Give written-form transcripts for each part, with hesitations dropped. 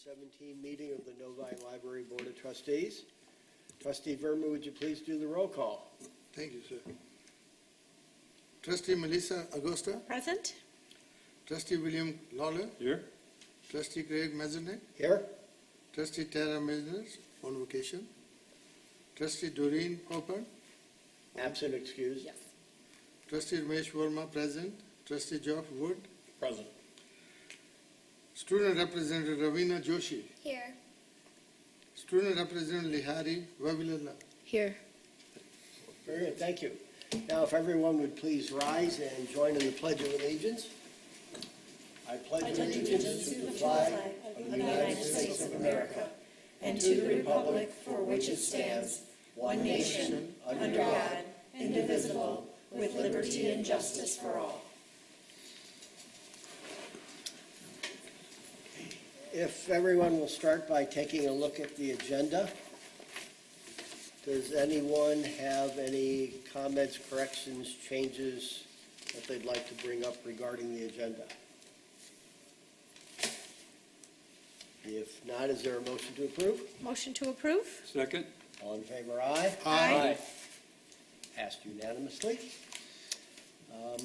2017 meeting of the Novi Library Board of Trustees. Trustee Verma, would you please do the roll call? Thank you, sir. Trustee Melissa Augusta. Present. Trustee William Lawler. Here. Trustee Craig Mazanek. Here. Trustee Tara Misner on vacation. Trustee Doreen Popper. Absent, excused. Yes. Trustee Ramesh Verma present. Trustee Geoff Wood. Present. Student Representative Ravina Joshi. Here. Student Representative Lihari Vavilala. Here. Very good, thank you. Now, if everyone would please rise and join in the Pledge of Allegiance. I pledge allegiance to the flag of the United States of America and to the republic for which it stands, one nation, under God, indivisible, with liberty and justice for all. If everyone will start by taking a look at the agenda. Does anyone have any comments, corrections, changes that they'd like to bring up regarding the agenda? If not, is there a motion to approve? Motion to approve? Second. All in favor, aye? Aye. Passed unanimously.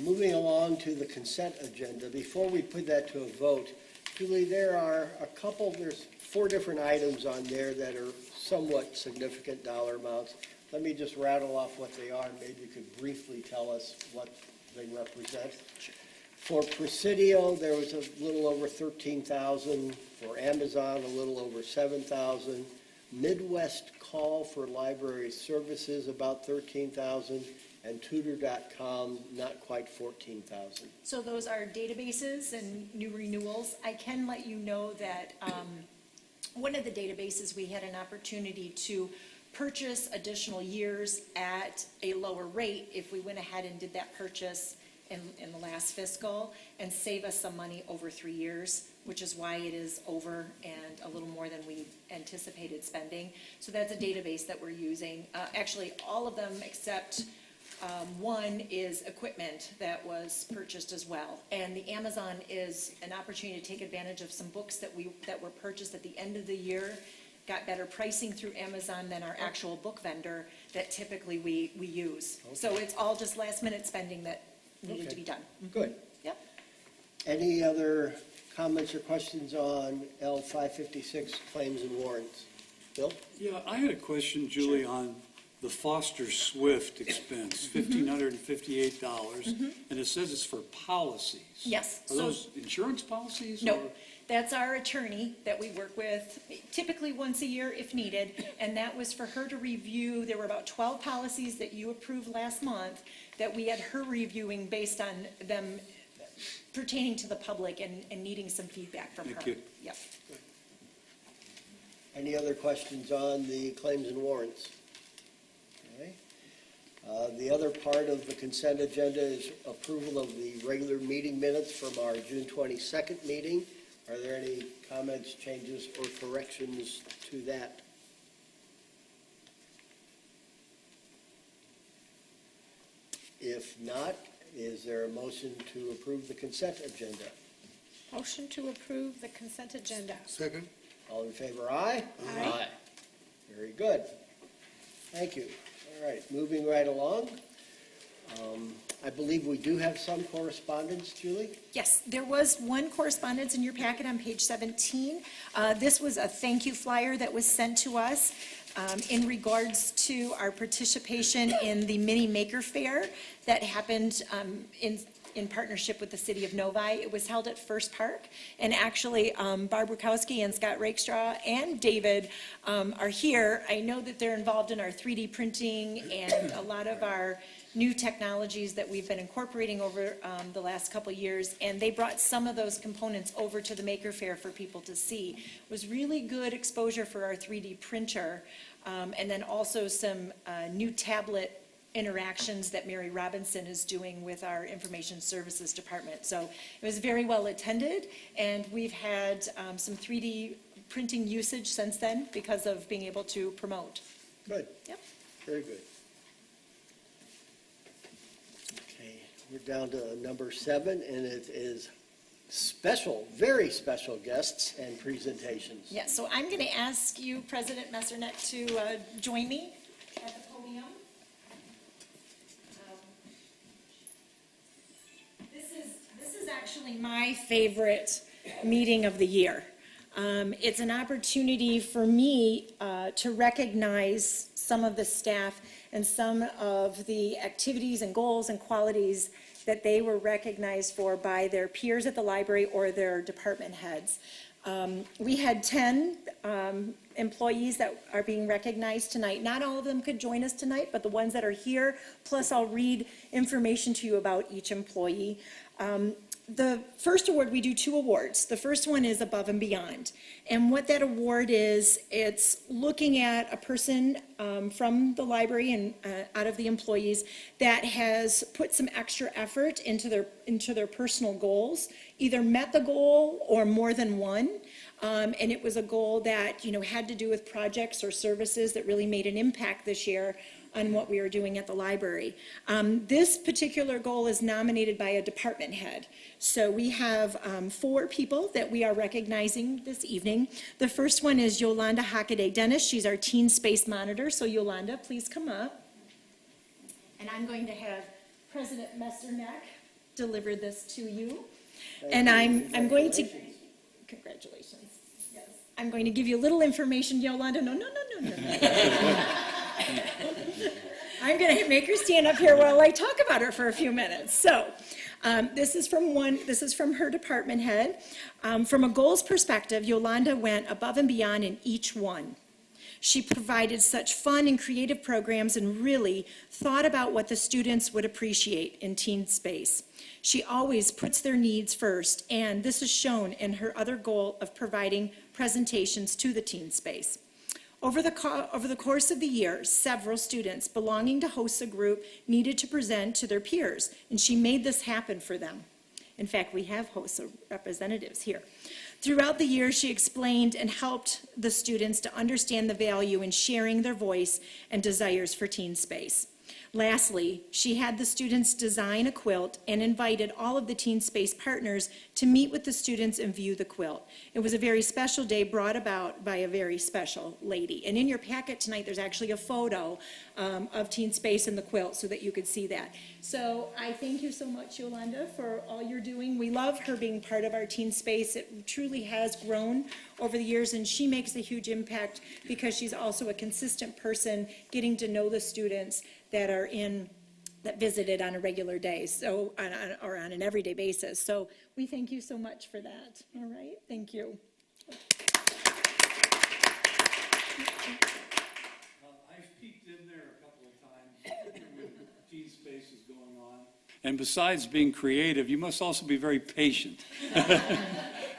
Moving along to the consent agenda, before we put that to a vote, Julie, there's 4 different items on there that are somewhat significant dollar amounts. Let me just rattle off what they are. Maybe you could briefly tell us what they represent. For Presidio, there was a little over $13,000. For Amazon, a little over $7,000. Midwest Call for Library Services, about $13,000. And Tutor.com, not quite $14,000. So those are databases and new renewals. I can let you know that one of the databases we had an opportunity to purchase additional years at a lower rate if we went ahead and did that purchase in the last fiscal and save us some money over 3 years, which is why it is over and a little more than we anticipated spending. So that's a database that we're using. Actually, all of them except one is equipment that was purchased as well. And the Amazon is an opportunity to take advantage of some books that were purchased at the end of the year got better pricing through Amazon than our actual book vendor that typically we use. So it's all just last minute spending that needed to be done. Good. Yep. Any other comments or questions on L556 claims and warrants? Bill? Yeah, I had a question, Julie, on the Foster Swift expense, $1,558, and it says it's for policies. Yes. Are those insurance policies? No, or- that's our attorney that we work with, typically once a year if needed, and that was for her to review. There were about 12 policies that you approved last month that we had her reviewing based on them pertaining to the public and needing some feedback from her. Thank you. Yep. Any other questions on the claims and warrants? Okay. The other part of the consent agenda is approval of the regular meeting minutes from our June 22nd meeting. Are there any comments, changes, or corrections to that? If not, is there a motion to approve the consent agenda? Motion to approve the consent agenda. Second? All in favor, aye? Aye. Very good. Thank you. All right, moving right along. I believe we do have some correspondence, Julie? Yes, there was one correspondence in your packet on page 17. This was a thank you flyer that was sent to us in regards to our participation in the Mini Maker Fair that happened in partnership with the city of Novi. It was held at First Park, and actually Barb Wachowski and Scott Rakestraw and David are here. I know that they're involved in our 3D printing and a lot of our new technologies that we've been incorporating over the last couple of years, and they brought some of those components over to the Maker Fair for people to see. It was really good exposure for our 3D printer, and then also some new tablet interactions that Mary Robinson is doing with our Information Services Department. So it was very well attended, and we've had some 3D printing usage since then because of being able to promote. Good. Yep. Very good. Okay, we're down to number 7, and it is special, very special guests and presentations. Yeah, so I'm going to ask you, President Messernet, to join me at the podium. This is actually my favorite meeting of the year. It's an opportunity for me to recognize some of the staff and some of the activities and goals and qualities that they were recognized for by their peers at the library or their department heads. We had 10 employees that are being recognized tonight. Not all of them could join us tonight, but the ones that are here, plus I'll read information to you about each employee. The first award, we do 2 awards. The first one is Above and Beyond. And what that award is, it's looking at a person from the library and out of the employees that has put some extra effort into their personal goals, either met the goal or more than one. And it was a goal that, had to do with projects or services that really made an impact this year on what we were doing at the library. This particular goal is nominated by a department head. So we have 4 people that we are recognizing this evening. The first one is Yolanda Hockaday Dennis. She's our Teen Space Monitor. So Yolanda, please come up. And I'm going to have President Messerneck deliver this to you. And I'm going to, congratulations. Yes. I'm going to give you a little information, Yolanda. No. I'm going to make her stand up here while I talk about her for a few minutes. So this is from her department head. From a goals perspective, Yolanda went above and beyond in each one. She provided such fun and creative programs and really thought about what the students would appreciate in teen space. She always puts their needs first, and this is shown in her other goal of providing presentations to the teen space. Over the course of the year, several students belonging to HOSA group needed to present to their peers, and she made this happen for them. In fact, we have HOSA representatives here. Throughout the year, she explained and helped the students to understand the value in sharing their voice and desires for teen space. Lastly, she had the students design a quilt and invited all of the Teen Space partners to meet with the students and view the quilt. It was a very special day brought about by a very special lady. And in your packet tonight, there's actually a photo of Teen Space and the quilt so that you could see that. So I thank you so much, Yolanda, for all you're doing. We love her being part of our Teen Space. It truly has grown over the years, and she makes a huge impact because she's also a consistent person getting to know the students that visited on a regular day, so or on an everyday basis. So we thank you so much for that. All right, thank you. I've peeked in there a couple of times when Teen Space is going on. And besides being creative, you must also be very patient.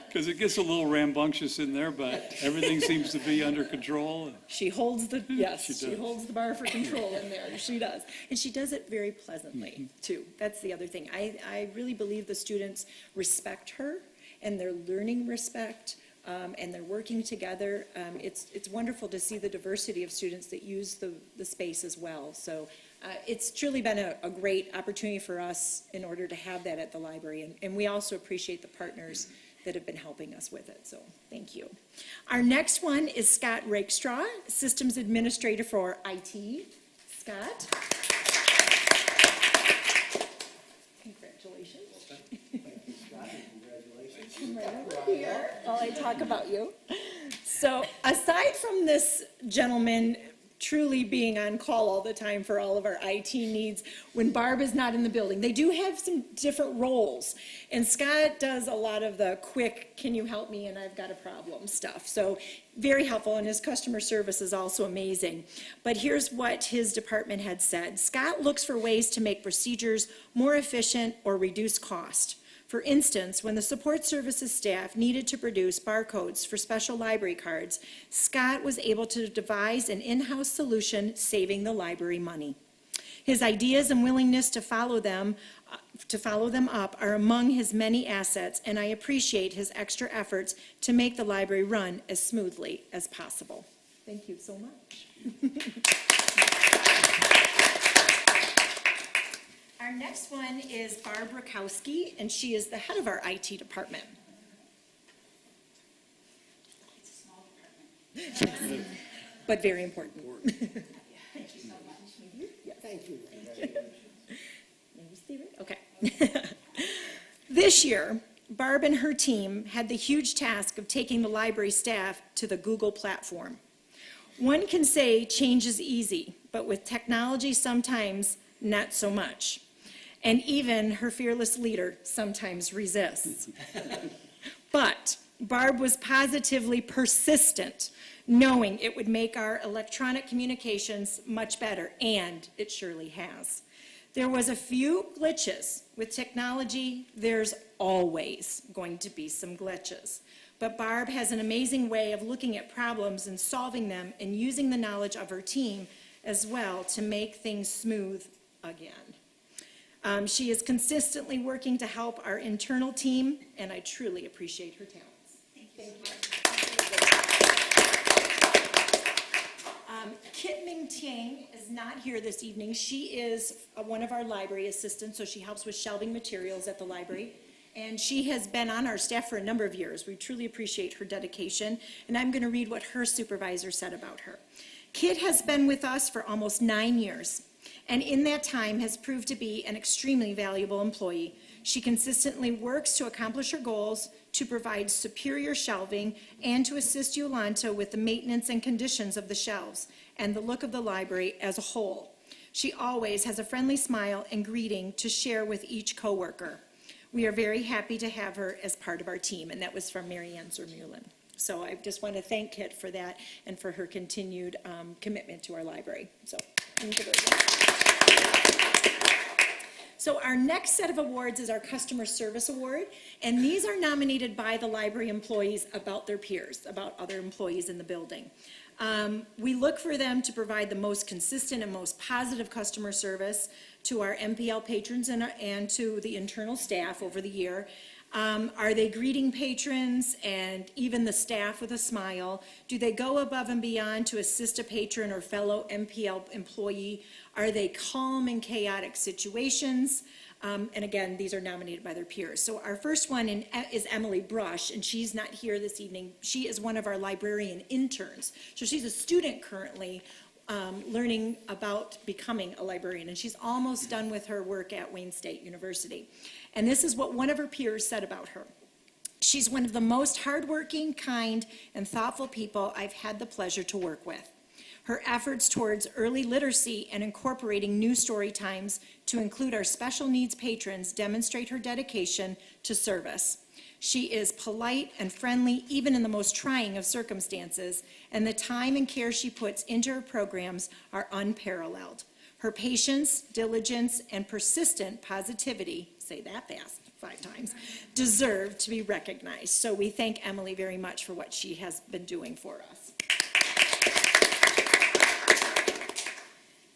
Because it gets a little rambunctious in there, but everything seems to be under control. She holds the, yes, She she does. holds the bar for control in there, she does. And she does it very pleasantly, too. That's the other thing. I really believe the students respect her, and they're learning respect, and they're working together. It's wonderful to see the diversity of students that use the space as well. So it's truly been a great opportunity for us in order to have that at the library, and we also appreciate the partners that have been helping us with it, so thank you. Our next one is Scott Rakestraw, Systems Administrator for IT. Scott? Congratulations. Thank you, Scott, and congratulations. Come right over here while I talk about you. So aside from this gentleman truly being on call all the time for all of our IT needs, when Barb is not in the building, they do have some different roles. And Scott does a lot of the quick, can you help me, and I've got a problem stuff. So very helpful, and his customer service is also amazing. But here's what his department had said. Scott looks for ways to make procedures more efficient or reduce cost. For instance, when the support services staff needed to produce barcodes for special library cards, Scott was able to devise an in-house solution, saving the library money. His ideas and willingness to follow them up are among his many assets, and I appreciate his extra efforts to make the library run as smoothly as possible. Thank you so much. Our next one is Barb Rakowski, and she is the head of our IT department. It's a small department. But very important. Thank you so much. Yes. Thank you. Maybe Steven? Okay. This year, Barb and her team had the huge task of taking the library staff to the Google platform. One can say change is easy, but with technology sometimes not so much. And even her fearless leader sometimes resists. But Barb was positively persistent, knowing it would make our electronic communications much better, and it surely has. There was a few glitches. With technology, there's always going to be some glitches. But Barb has an amazing way of looking at problems and solving them and using the knowledge of her team as well to make things smooth again. She is consistently working to help our internal team, and I truly appreciate her talents. Thank you. Kit Ming Ting is not here this evening. She is one of our library assistants, so she helps with shelving materials at the library. And she has been on our staff for a number of years. We truly appreciate her dedication, and I'm going to read what her supervisor said about her. Kit has been with us for almost 9 years, and in that time has proved to be an extremely valuable employee. She consistently works to accomplish her goals, to provide superior shelving, and to assist Yolanta with the maintenance and conditions of the shelves and the look of the library as a whole. She always has a friendly smile and greeting to share with each coworker. We are very happy to have her as part of our team, and that was from Mary Ann Zermulin. So I just want to thank Kit for that and for her continued commitment to our library. So thank you very much. So our next set of awards is our Customer Service Award, and these are nominated by the library employees about their peers, about other employees in the building. We look for them to provide the most consistent and most positive customer service to our MPL patrons and to the internal staff over the year. Are they greeting patrons and even the staff with a smile? Do they go above and beyond to assist a patron or fellow MPL employee? Are they calm in chaotic situations? And again, these are nominated by their peers. So our first one is Emily Brush, and she's not here this evening. She is one of our librarian interns. So she's a student currently learning about becoming a librarian, and she's almost done with her work at Wayne State University. And this is what one of her peers said about her. She's one of the most hardworking, kind, and thoughtful people I've had the pleasure to work with. Her efforts towards early literacy and incorporating new story times to include our special needs patrons demonstrate her dedication to service. She is polite and friendly even in the most trying of circumstances, and the time and care she puts into her programs are unparalleled. Her patience, diligence, and persistent positivity, say that fast, 5 times, deserve to be recognized. So we thank Emily very much for what she has been doing for us.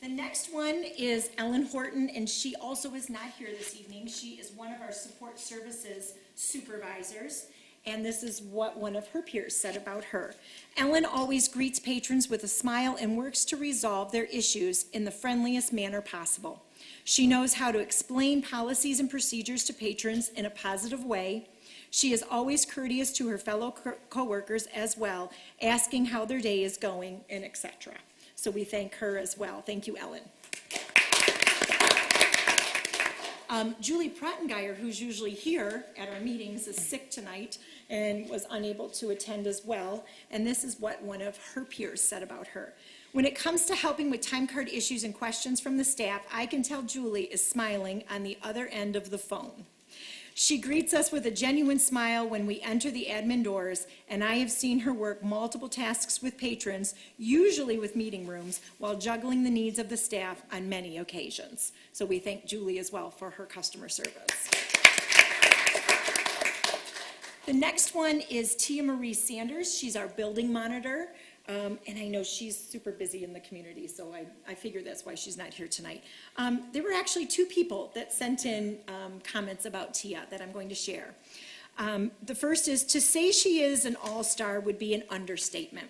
The next one is Ellen Horton, and she also is not here this evening. She is one of our support services supervisors, and this is what one of her peers said about her. Ellen always greets patrons with a smile and works to resolve their issues in the friendliest manner possible. She knows how to explain policies and procedures to patrons in a positive way. She is always courteous to her fellow coworkers as well, asking how their day is going, and etc. So we thank her as well. Thank you, Ellen. Julie Prattengeier, who's usually here at our meetings, is sick tonight and was unable to attend as well. And this is what one of her peers said about her. When it comes to helping with time card issues and questions from the staff, I can tell Julie is smiling on the other end of the phone. She greets us with a genuine smile when we enter the admin doors, and I have seen her work multiple tasks with patrons, usually with meeting rooms, while juggling the needs of the staff on many occasions. So we thank Julie as well for her customer service. The next one is Tia Marie Sanders. She's our building monitor. And I know she's super busy in the community, so I figure that's why she's not here tonight. There were actually 2 people that sent in comments about Tia that I'm going to share. The first is, to say she is an all-star would be an understatement.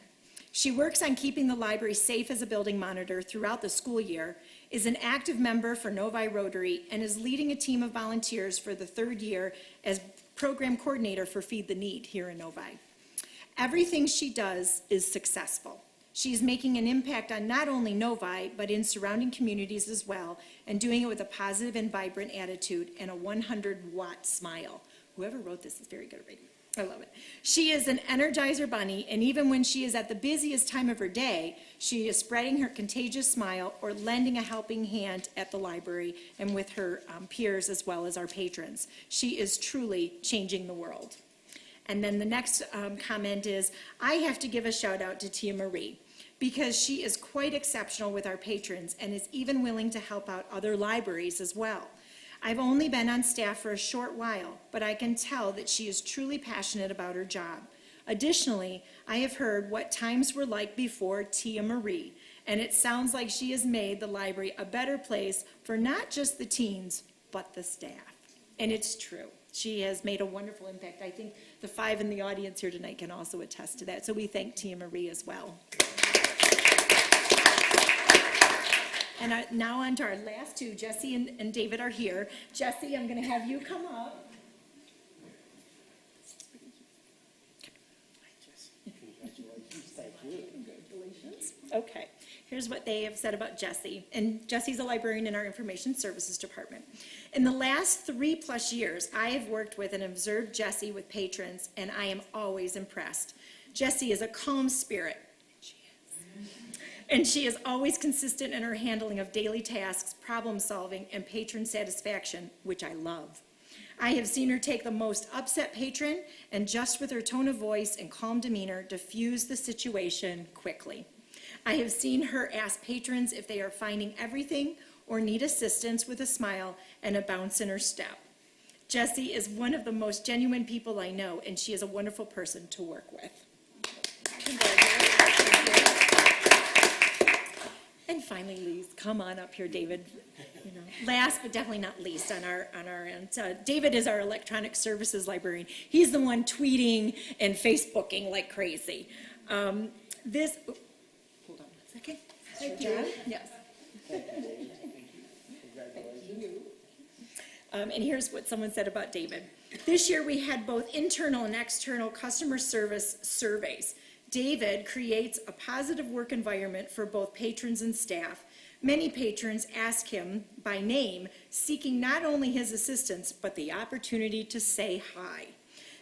She works on keeping the library safe as a building monitor throughout the school year, is an active member for Novi Rotary, and is leading a team of volunteers for the 3rd year as program coordinator for Feed the Need here in Novi. Everything she does is successful. She's making an impact on not only Novi, but in surrounding communities as well, and doing it with a positive and vibrant attitude and a 100-watt smile. Whoever wrote this is very good at reading. I love it. She is an Energizer bunny, and even when she is at the busiest time of her day, she is spreading her contagious smile or lending a helping hand at the library and with her peers as well as our patrons. She is truly changing the world. And then the next comment is, I have to give a shout out to Tia Marie because she is quite exceptional with our patrons and is even willing to help out other libraries as well. I've only been on staff for a short while, but I can tell that she is truly passionate about her job. Additionally, I have heard what times were like before Tia Marie, and it sounds like she has made the library a better place for not just the teens, but the staff. And it's true. She has made a wonderful impact. I think the 5 in the audience here tonight can also attest to that. So we thank Tia Marie as well. And now on to our last 2. Jesse and David are here. Jesse, I'm going to have you come up. Congratulations, thank you. Congratulations. Okay, here's what they have said about Jesse. And Jesse's a librarian in our Information Services Department. In the last 3+ years, I have worked with and observed Jessie with patrons, and I am always impressed. Jessie is a calm spirit, and she is always consistent in her handling of daily tasks, problem solving, and patron satisfaction, which I love. I have seen her take the most upset patron and just with her tone of voice and calm demeanor, diffuse the situation quickly. I have seen her ask patrons if they are finding everything or need assistance with a smile and a bounce in her step. Jessie is one of the most genuine people I know, and she is a wonderful person to work with. And finally, Lise, come on up here, David. Last but definitely not least on our end, David is our electronic services librarian. He's the one tweeting and Facebooking like crazy. Hold on a second. Thank you. Yes. Congratulations. And here's what someone said about David. This year, we had both internal and external customer service surveys. David creates a positive work environment for both patrons and staff. Many patrons ask him by name, seeking not only his assistance, but the opportunity to say hi.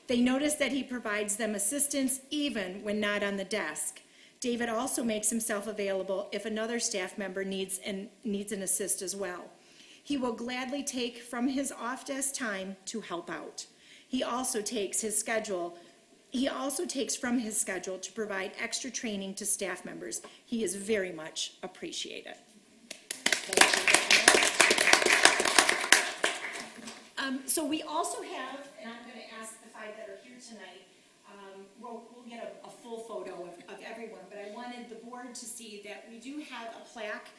They notice that he provides them assistance even when not on the desk. David also makes himself available if another staff member needs an assist as well. He will gladly take from his off-desk time to help out. He also takes from his schedule to provide extra training to staff members. He is very much appreciated. So we also have, and I'm going to ask the five that are here tonight, we'll get a full photo of everyone, but I wanted the board to see that we do have a plaque.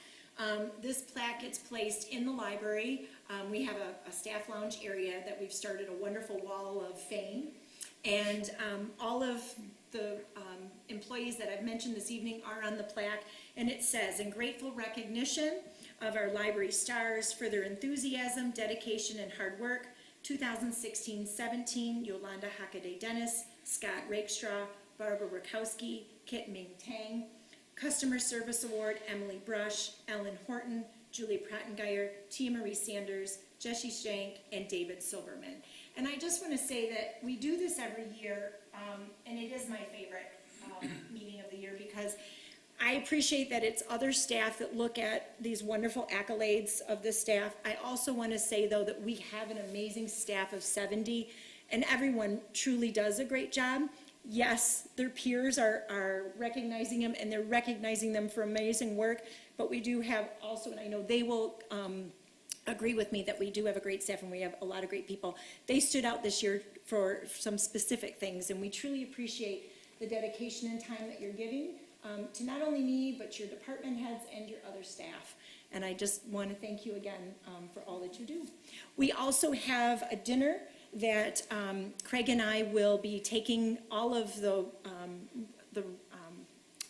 This plaque gets placed in the library. We have a staff lounge area that we've started a wonderful wall of fame. And all of the employees that I've mentioned this evening are on the plaque. And it says, in grateful recognition of our library stars for their enthusiasm, dedication, and hard work, 2016-17, Yolanda Hockaday-Dennis, Scott Rakestraw, Barbara Rakowski, Kit Ming Tang. Customer Service Award, Emily Brush, Ellen Horton, Julie Prattengeyer, Tia Marie Sanders, Jessie Shank, and David Silverman. And I just want to say that we do this every year, and it is my favorite meeting of the year because I appreciate that it's other staff that look at these wonderful accolades of the staff. I also want to say, though, that we have an amazing staff of 70, and everyone truly does a great job. Yes, their peers are recognizing them, and they're recognizing them for amazing work, but we do have also, and I know they will agree with me, that we do have a great staff and we have a lot of great people. They stood out this year for some specific things, and we truly appreciate the dedication and time that you're giving to not only me, but your department heads and your other staff. And I just want to thank you again for all that you do. We also have a dinner that Craig and I will be taking all of the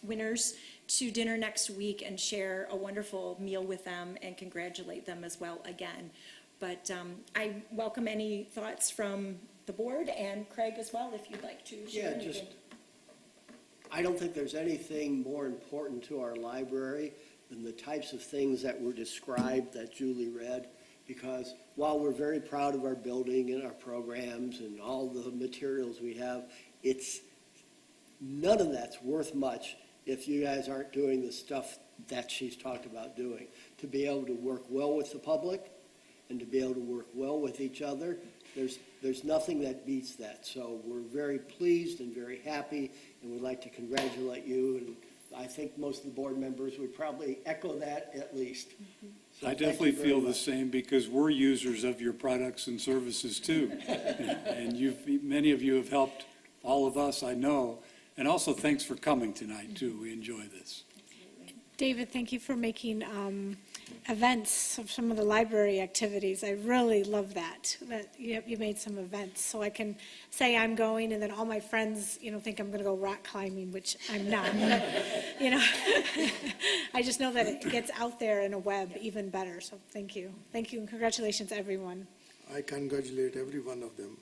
winners to dinner next week and share a wonderful meal with them and congratulate them as well again. But I welcome any thoughts from the board and Craig as well, if you'd like to share anything. I don't think there's anything more important to our library than the types of things that were described that Julie read, because while we're very proud of our building and our programs and all the materials we have, none of that's worth much if you guys aren't doing the stuff that she's talked about doing. To be able to work well with the public and to be able to work well with each other, there's nothing that beats that. So we're very pleased and very happy, and we'd like to congratulate you. And I think most of the board members would probably echo that at least. Mm-hmm. So I thank you definitely very feel the much. same because we're users of your products and services too. And many of you have helped all of us, I know. And also thanks for coming tonight too. We enjoy this. David, thank you for making events of some of the library activities. I really love that you made some events. So I can say I'm going, and then all my friends, think I'm going to go rock climbing, which I'm not. But, I just know that it gets out there in a web even better. So thank you. Thank you, and congratulations, everyone. I congratulate every one of them.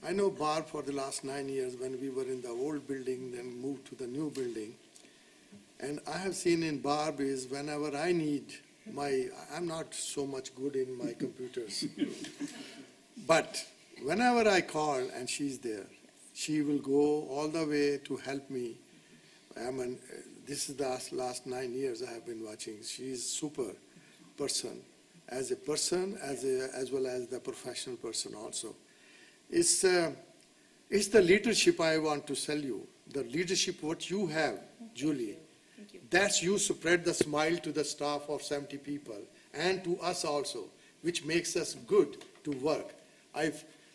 I know Barb for the last 9 years when we were in the old building, then moved to the new building. And I have seen in Barb is whenever I need I'm not so much good in my computers. But whenever I call and she's there, she will go all the way to help me. This is the last 9 years I have been watching. She's super person, as well as the professional person also. It's the leadership I want to sell you. The leadership what you have, Julie. Thank you. That's you spread the smile to the staff of 70 people and to us also, which makes us good to work. I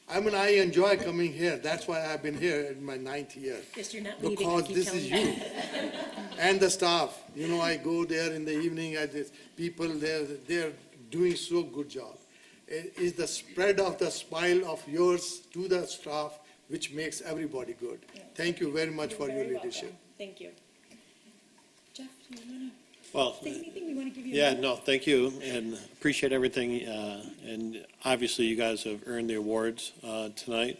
enjoy coming here. That's why I've been here in my 9th year. Yes, you're not leaving. Because this is you and the staff. I go there in the evening. People they're doing so good job. It is the spread of the smile of yours to the staff which makes everybody good. Thank you very much for your leadership. Thank you. Jeff, do you want Well, say anything, we want to give you. yeah, no, thank you, and appreciate everything. And obviously, you guys have earned the awards tonight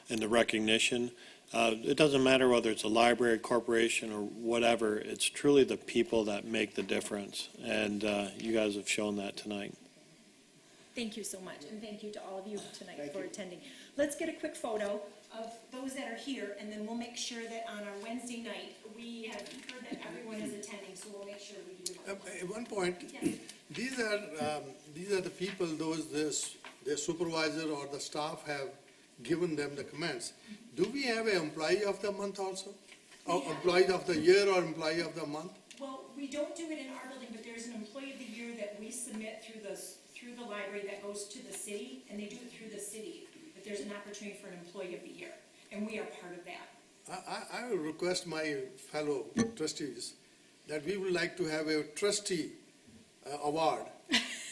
and the recognition. It doesn't matter whether it's a library, corporation, or whatever. It's truly the people that make the difference, and you guys have shown that tonight. Thank you so much, and thank you to all of you tonight for attending. Let's get a quick photo of those that are here, and then we'll make sure that on our Wednesday night, we have heard that everyone is attending, so we'll make sure we do. At one point, Yes. these are the people, the supervisor or the staff have given them the comments. Do we have an employee of the month also? Or employee of the year or employee of the month? Well, we don't do it in our building, but there's an employee of the year that we submit through the library that goes to the city, and they do it through the city. But there's an opportunity for an employee of the year, and we are part of that. I will request my fellow trustees that we would like to have a trustee award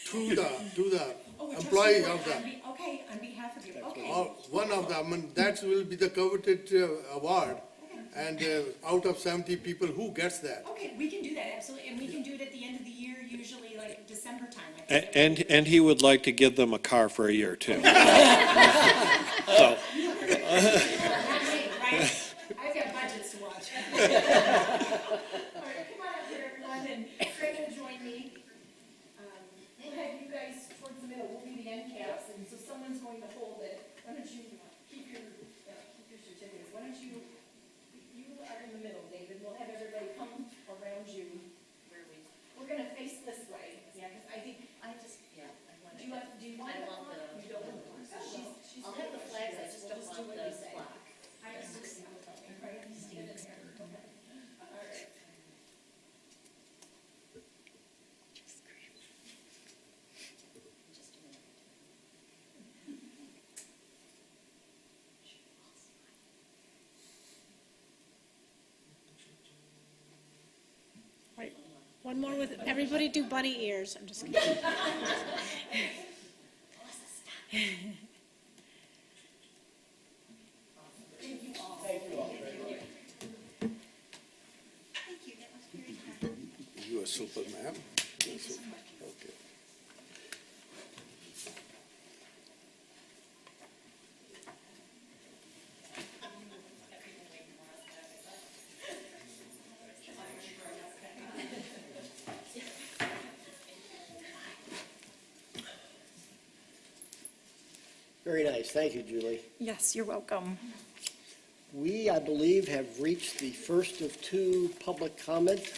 to the Oh, a employee trustee of the, board okay, on behalf of you, okay. or one of them, and that will be the coveted award. And out of 70 people, who gets that? Okay, we can do that, absolutely, and we can do it at the end of the year, usually like December time. I think. And he would like to give them a car for a year, too. So, Not me, right? I've got budgets to watch. All right, come on up here, everyone, and Craig will join me. We'll have you guys towards the middle, we'll be the end caps, and so someone's going to hold it. Why don't you keep your certificates, why don't you are in the middle, David, we'll have everybody come around you. We're gonna face this way, yeah, because I think, do you want the? You don't want the. She's I'll have the flags, I just don't want the block. I just, right, stand in there. All right. Right. One more with, everybody do bunny ears. I'm just kidding. You are Superman. Okay. Very nice. Thank you, Julie. Yes, you're welcome. We, I believe, have reached the first of two public comment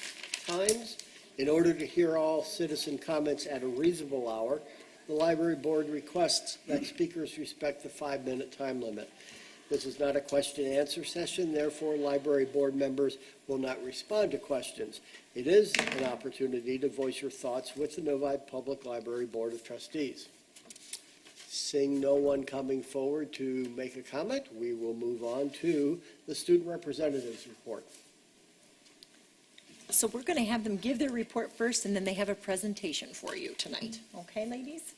times. In order to hear all citizen comments at a reasonable hour, the library board requests that speakers respect the 5-minute time limit. This is not a question-and-answer session, therefore library board members will not respond to questions. It is an opportunity to voice your thoughts with the Novi Public Library Board of Trustees. Seeing no one coming forward to make a comment, we will move on to the student representatives report. So we're going to have them give their report first, and then they have a presentation for you tonight. Okay, ladies?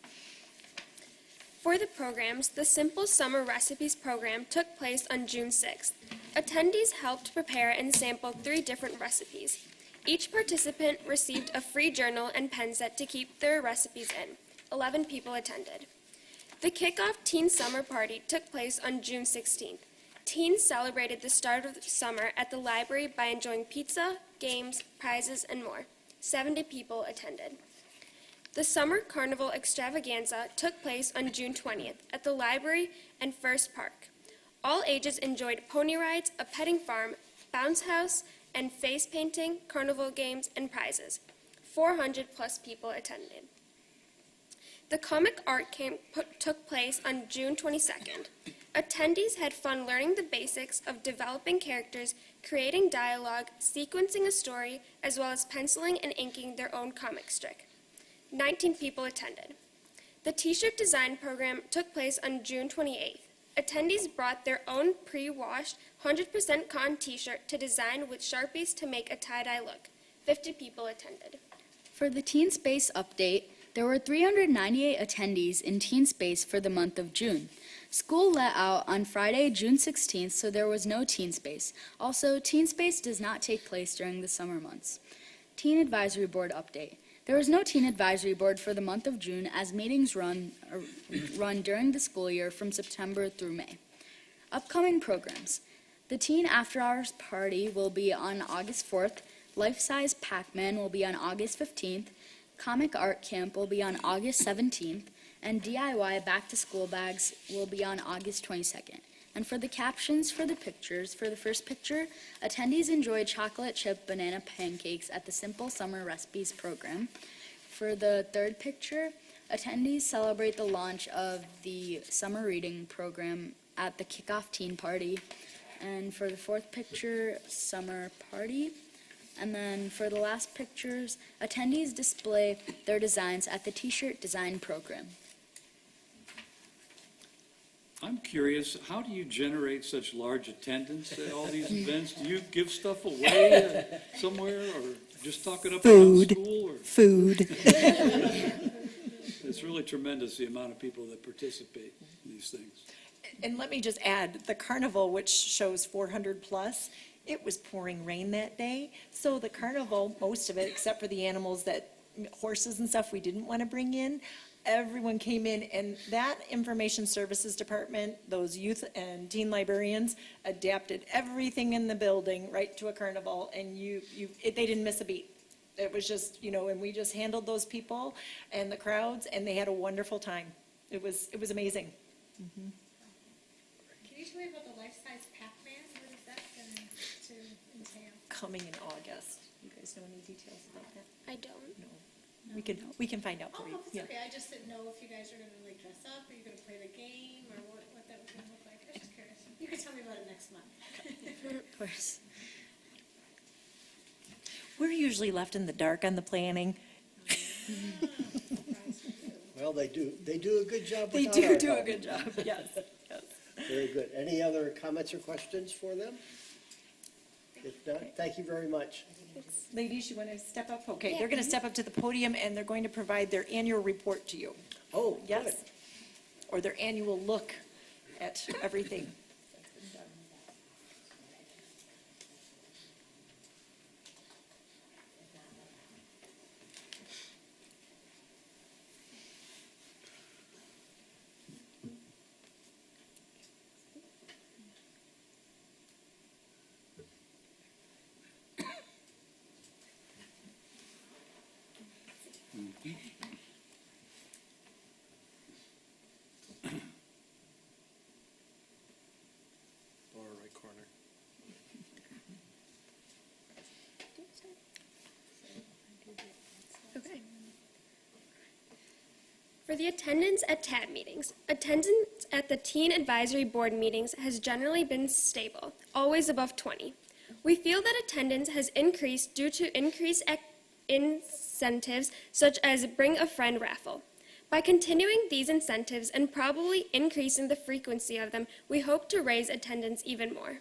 For the programs, the Simple Summer Recipes program took place on June 6th. Attendees helped prepare and sample 3 different recipes. Each participant received a free journal and pen set to keep their recipes in. 11 people attended. The kickoff Teen Summer Party took place on June 16th. Teens celebrated the start of summer at the library by enjoying pizza, games, prizes, and more. 70 people attended. The Summer Carnival Extravaganza took place on June 20th at the library and First Park. All ages enjoyed pony rides, a petting farm, bounce house, and face painting, carnival games, and prizes. 400 plus people attended. The Comic Art Camp took place on June 22nd. Attendees had fun learning the basics of developing characters, creating dialogue, sequencing a story, as well as penciling and inking their own comic strip. 19 people attended. The T-shirt design program took place on June 28th. Attendees brought their own pre-washed 100% cotton T-shirt to design with Sharpies to make a tie-dye look. 50 people attended. For the Teen Space update, there were 398 attendees in Teen Space for the month of June. School let out on Friday, June 16th, so there was no Teen Space. Also, Teen Space does not take place during the summer months. Teen Advisory Board update. There was no Teen Advisory Board for the month of June as meetings run during the school year from September through May. Upcoming programs. The Teen After Hours Party will be on August 4th. Life-Size Pac-Man will be on August 15th. Comic Art Camp will be on August 17th. And DIY Back to School Bags will be on August 22nd. And for the captions for the pictures, for the first picture, attendees enjoy chocolate chip banana pancakes at the Simple Summer Recipes program. For the third picture, attendees celebrate the launch of the summer reading program at the Kickoff Teen Party. And for the fourth picture, summer party. And then for the last pictures, attendees display their designs at the T-shirt design program. I'm curious, how do you generate such large attendance at all these events? Do you give stuff away somewhere, or just talk it up around school? Or? Food. It's really tremendous, the amount of people that participate in these things. And let me just add, the carnival, which shows 400 plus, it was pouring rain that day. So the carnival, most of it, except for the animals horses and stuff we didn't want to bring in, everyone came in, and that information services department, those youth and teen librarians, adapted everything in the building right to a carnival, and they didn't miss a beat. It was just, and we just handled those people and the crowds, and they had a wonderful time. It was amazing. Can you tell me about the life-size Pac-Man? What is that going to entail? Coming in August. You guys know any details about that? I don't. No. We can find out for you. Oh, it's Yeah. okay, I just didn't know if you guys are gonna like dress up, or you're gonna play the game, or what that was gonna look like. I was just curious. You can tell me about it next month. Of course. We're usually left in the dark on the planning. Well, they do a good job They without our do a help. good job, yes. Very good. Any other comments or questions for them? If not, thank you very much. Ladies, you want to step up? Okay, Yeah. they're going to step up to the podium, and they're going to provide their annual report to you. Oh, good. Yes? Or their annual look at everything. Lower right corner. Okay. For the attendance at TAB meetings, attendance at the Teen Advisory Board meetings has generally been stable, always above 20. We feel that attendance has increased due to increased incentives such as Bring a Friend raffle. By continuing these incentives and probably increasing the frequency of them, we hope to raise attendance even more.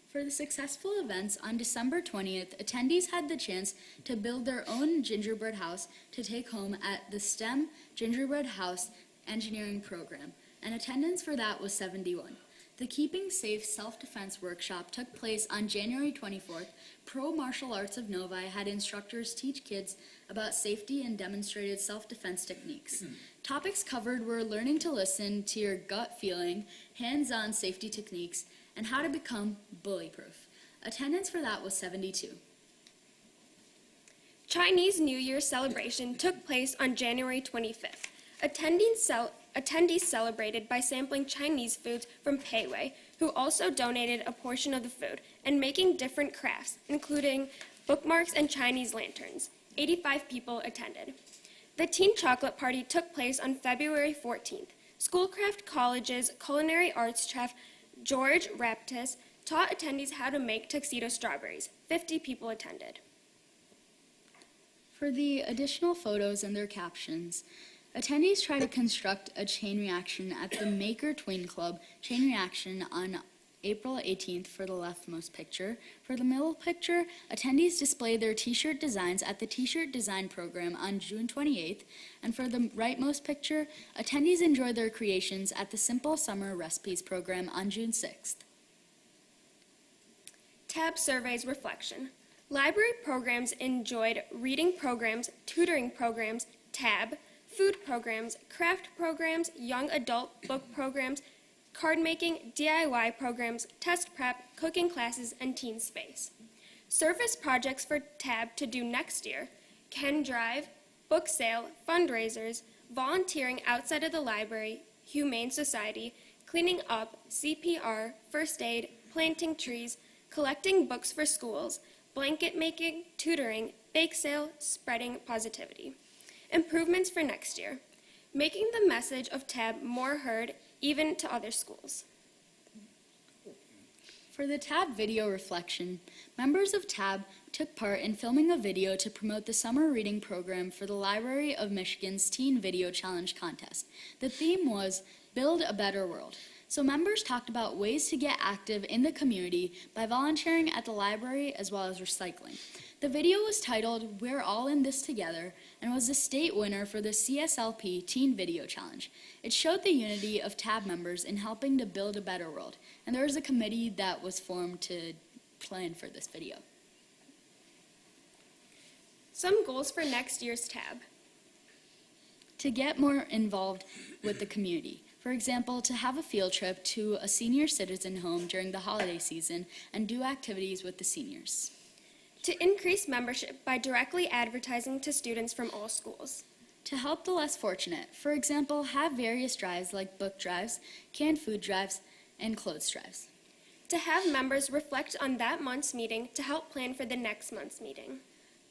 For the successful events on December 20th, attendees had the chance to build their own gingerbread house to take home at the STEM Gingerbread House Engineering Program, and attendance for that was 71. The Keeping Safe Self-Defense Workshop took place on January 24th. Pro Martial Arts of Novi had instructors teach kids about safety and demonstrated self-defense techniques. Topics covered were learning to listen to your gut feeling, hands-on safety techniques, and how to become bully-proof. Attendance for that was 72. Chinese New Year celebration took place on January 25th. Attendees celebrated by sampling Chinese foods from Pei Wei, who also donated a portion of the food, and making different crafts, including bookmarks and Chinese lanterns. 85 people attended. The Teen Chocolate Party took place on February 14th. Schoolcraft College's culinary arts chef, George Raptis, taught attendees how to make tuxedo strawberries. 50 people attended. For the additional photos and their captions, attendees try to construct a chain reaction at the Maker Twin Club chain reaction on April 18th for the leftmost picture. For the middle picture, attendees display their t-shirt designs at the T-shirt Design Program on June 28th. And for the rightmost picture, attendees enjoy their creations at the Simple Summer Recipes Program on June 6th. TAB Surveys Reflection. Library programs enjoyed reading programs, tutoring programs, TAB, food programs, craft programs, young adult book programs, card making, DIY programs, test prep, cooking classes, and teen space. Service projects for TAB to do next year: Ken Drive, book sale, fundraisers, volunteering outside of the library, Humane Society, cleaning up, CPR, first aid, planting trees, collecting books for schools, blanket making, tutoring, bake sale, spreading positivity. Improvements for next year: making the message of TAB more heard, even to other schools. For the TAB video reflection, members of TAB took part in filming a video to promote the summer reading program for the Library of Michigan's Teen Video Challenge contest. The theme was Build a Better World. So members talked about ways to get active in the community by volunteering at the library as well as recycling. The video was titled We're All in This Together and was the state winner for the CSLP Teen Video Challenge. It showed the unity of TAB members in helping to build a better world, and there was a committee that was formed to plan for this video. Some goals for next year's TAB: To get more involved with the community. For example, to have a field trip to a senior citizen home during the holiday season and do activities with the seniors. to increase membership by directly advertising to students from all schools. To help the less fortunate, for example, have various drives like book drives, canned food drives, and clothes drives. To have members reflect on that month's meeting to help plan for the next month's meeting.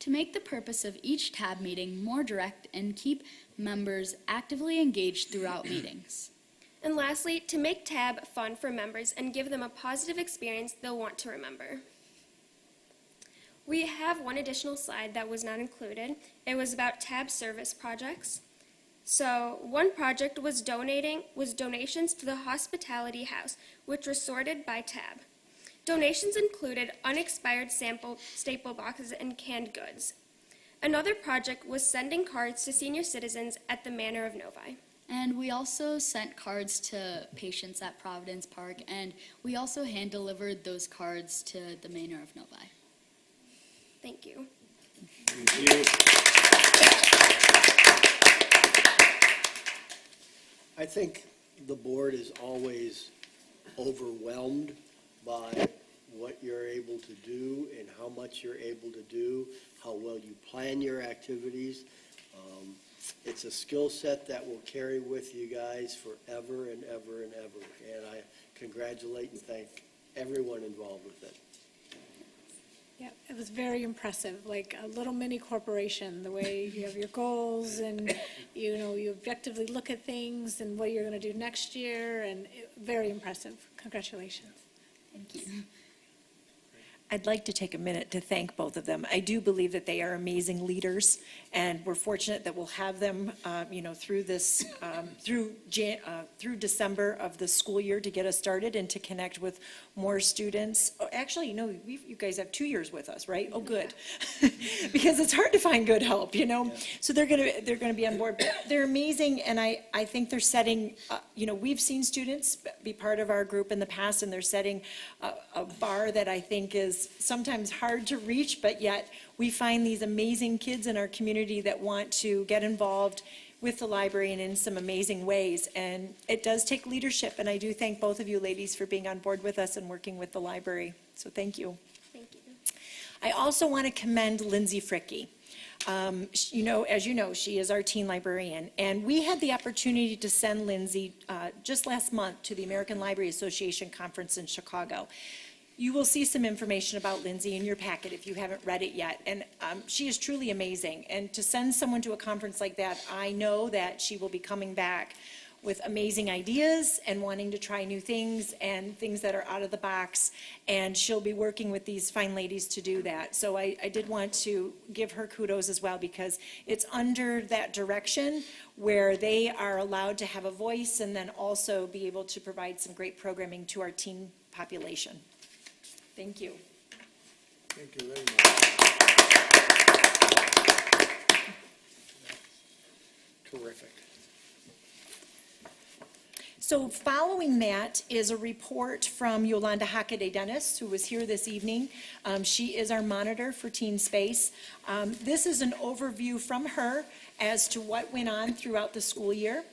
To make the purpose of each TAB meeting more direct and keep members actively engaged throughout meetings. And lastly, to make TAB fun for members and give them a positive experience they'll want to remember. We have one additional slide that was not included. It was about TAB service projects. So one project was donations to the hospitality house, which were sorted by TAB. Donations included unexpired staple boxes and canned goods. Another project was sending cards to senior citizens at the Manor of Novi. And we also sent cards to patients at Providence Park, and we also hand-delivered those cards to the Manor of Novi. Thank you. I think the board is always overwhelmed by what you're able to do and how much you're able to do, how well you plan your activities. It's a skill set that will carry with you guys forever and ever and ever. And I congratulate and thank everyone involved with it. Yeah, it was very impressive, like a little mini corporation, the way you have your goals and, you know, you objectively look at things and what you're going to do next year, and very impressive. Congratulations. Thank you. I'd like to take a minute to thank both of them. I do believe that they are amazing leaders, and we're fortunate that we'll have them, through this, through December of the school year to get us started and to connect with more students. Oh, actually, you guys have 2 years with us, right? Oh, good, because it's hard to find good help, So they're gonna be on board. But they're amazing, and I think they're setting. We've seen students be part of our group in the past, and they're setting a bar that I think is sometimes hard to reach, but yet we find these amazing kids in our community that want to get involved with the library and in some amazing ways. And it does take leadership, and I do thank both of you ladies for being on board with us and working with the library. So thank you. Thank you. I also want to commend Lindsay Fricke. As you know, she is our teen librarian, and we had the opportunity to send Lindsay just last month to the American Library Association Conference in Chicago. You will see some information about Lindsay in your packet if you haven't read it yet, and she is truly amazing. And to send someone to a conference like that, I know that she will be coming back with amazing ideas and wanting to try new things and things that are out of the box, and she'll be working with these fine ladies to do that. So I did want to give her kudos as well, because it's under that direction where they are allowed to have a voice and then also be able to provide some great programming to our teen population. Thank you. Thank you very much. Terrific. So following that is a report from Yolanda Hockaday Dennis, who was here this evening. She is our monitor for Teen Space. This is an overview from her as to what went on throughout the school year.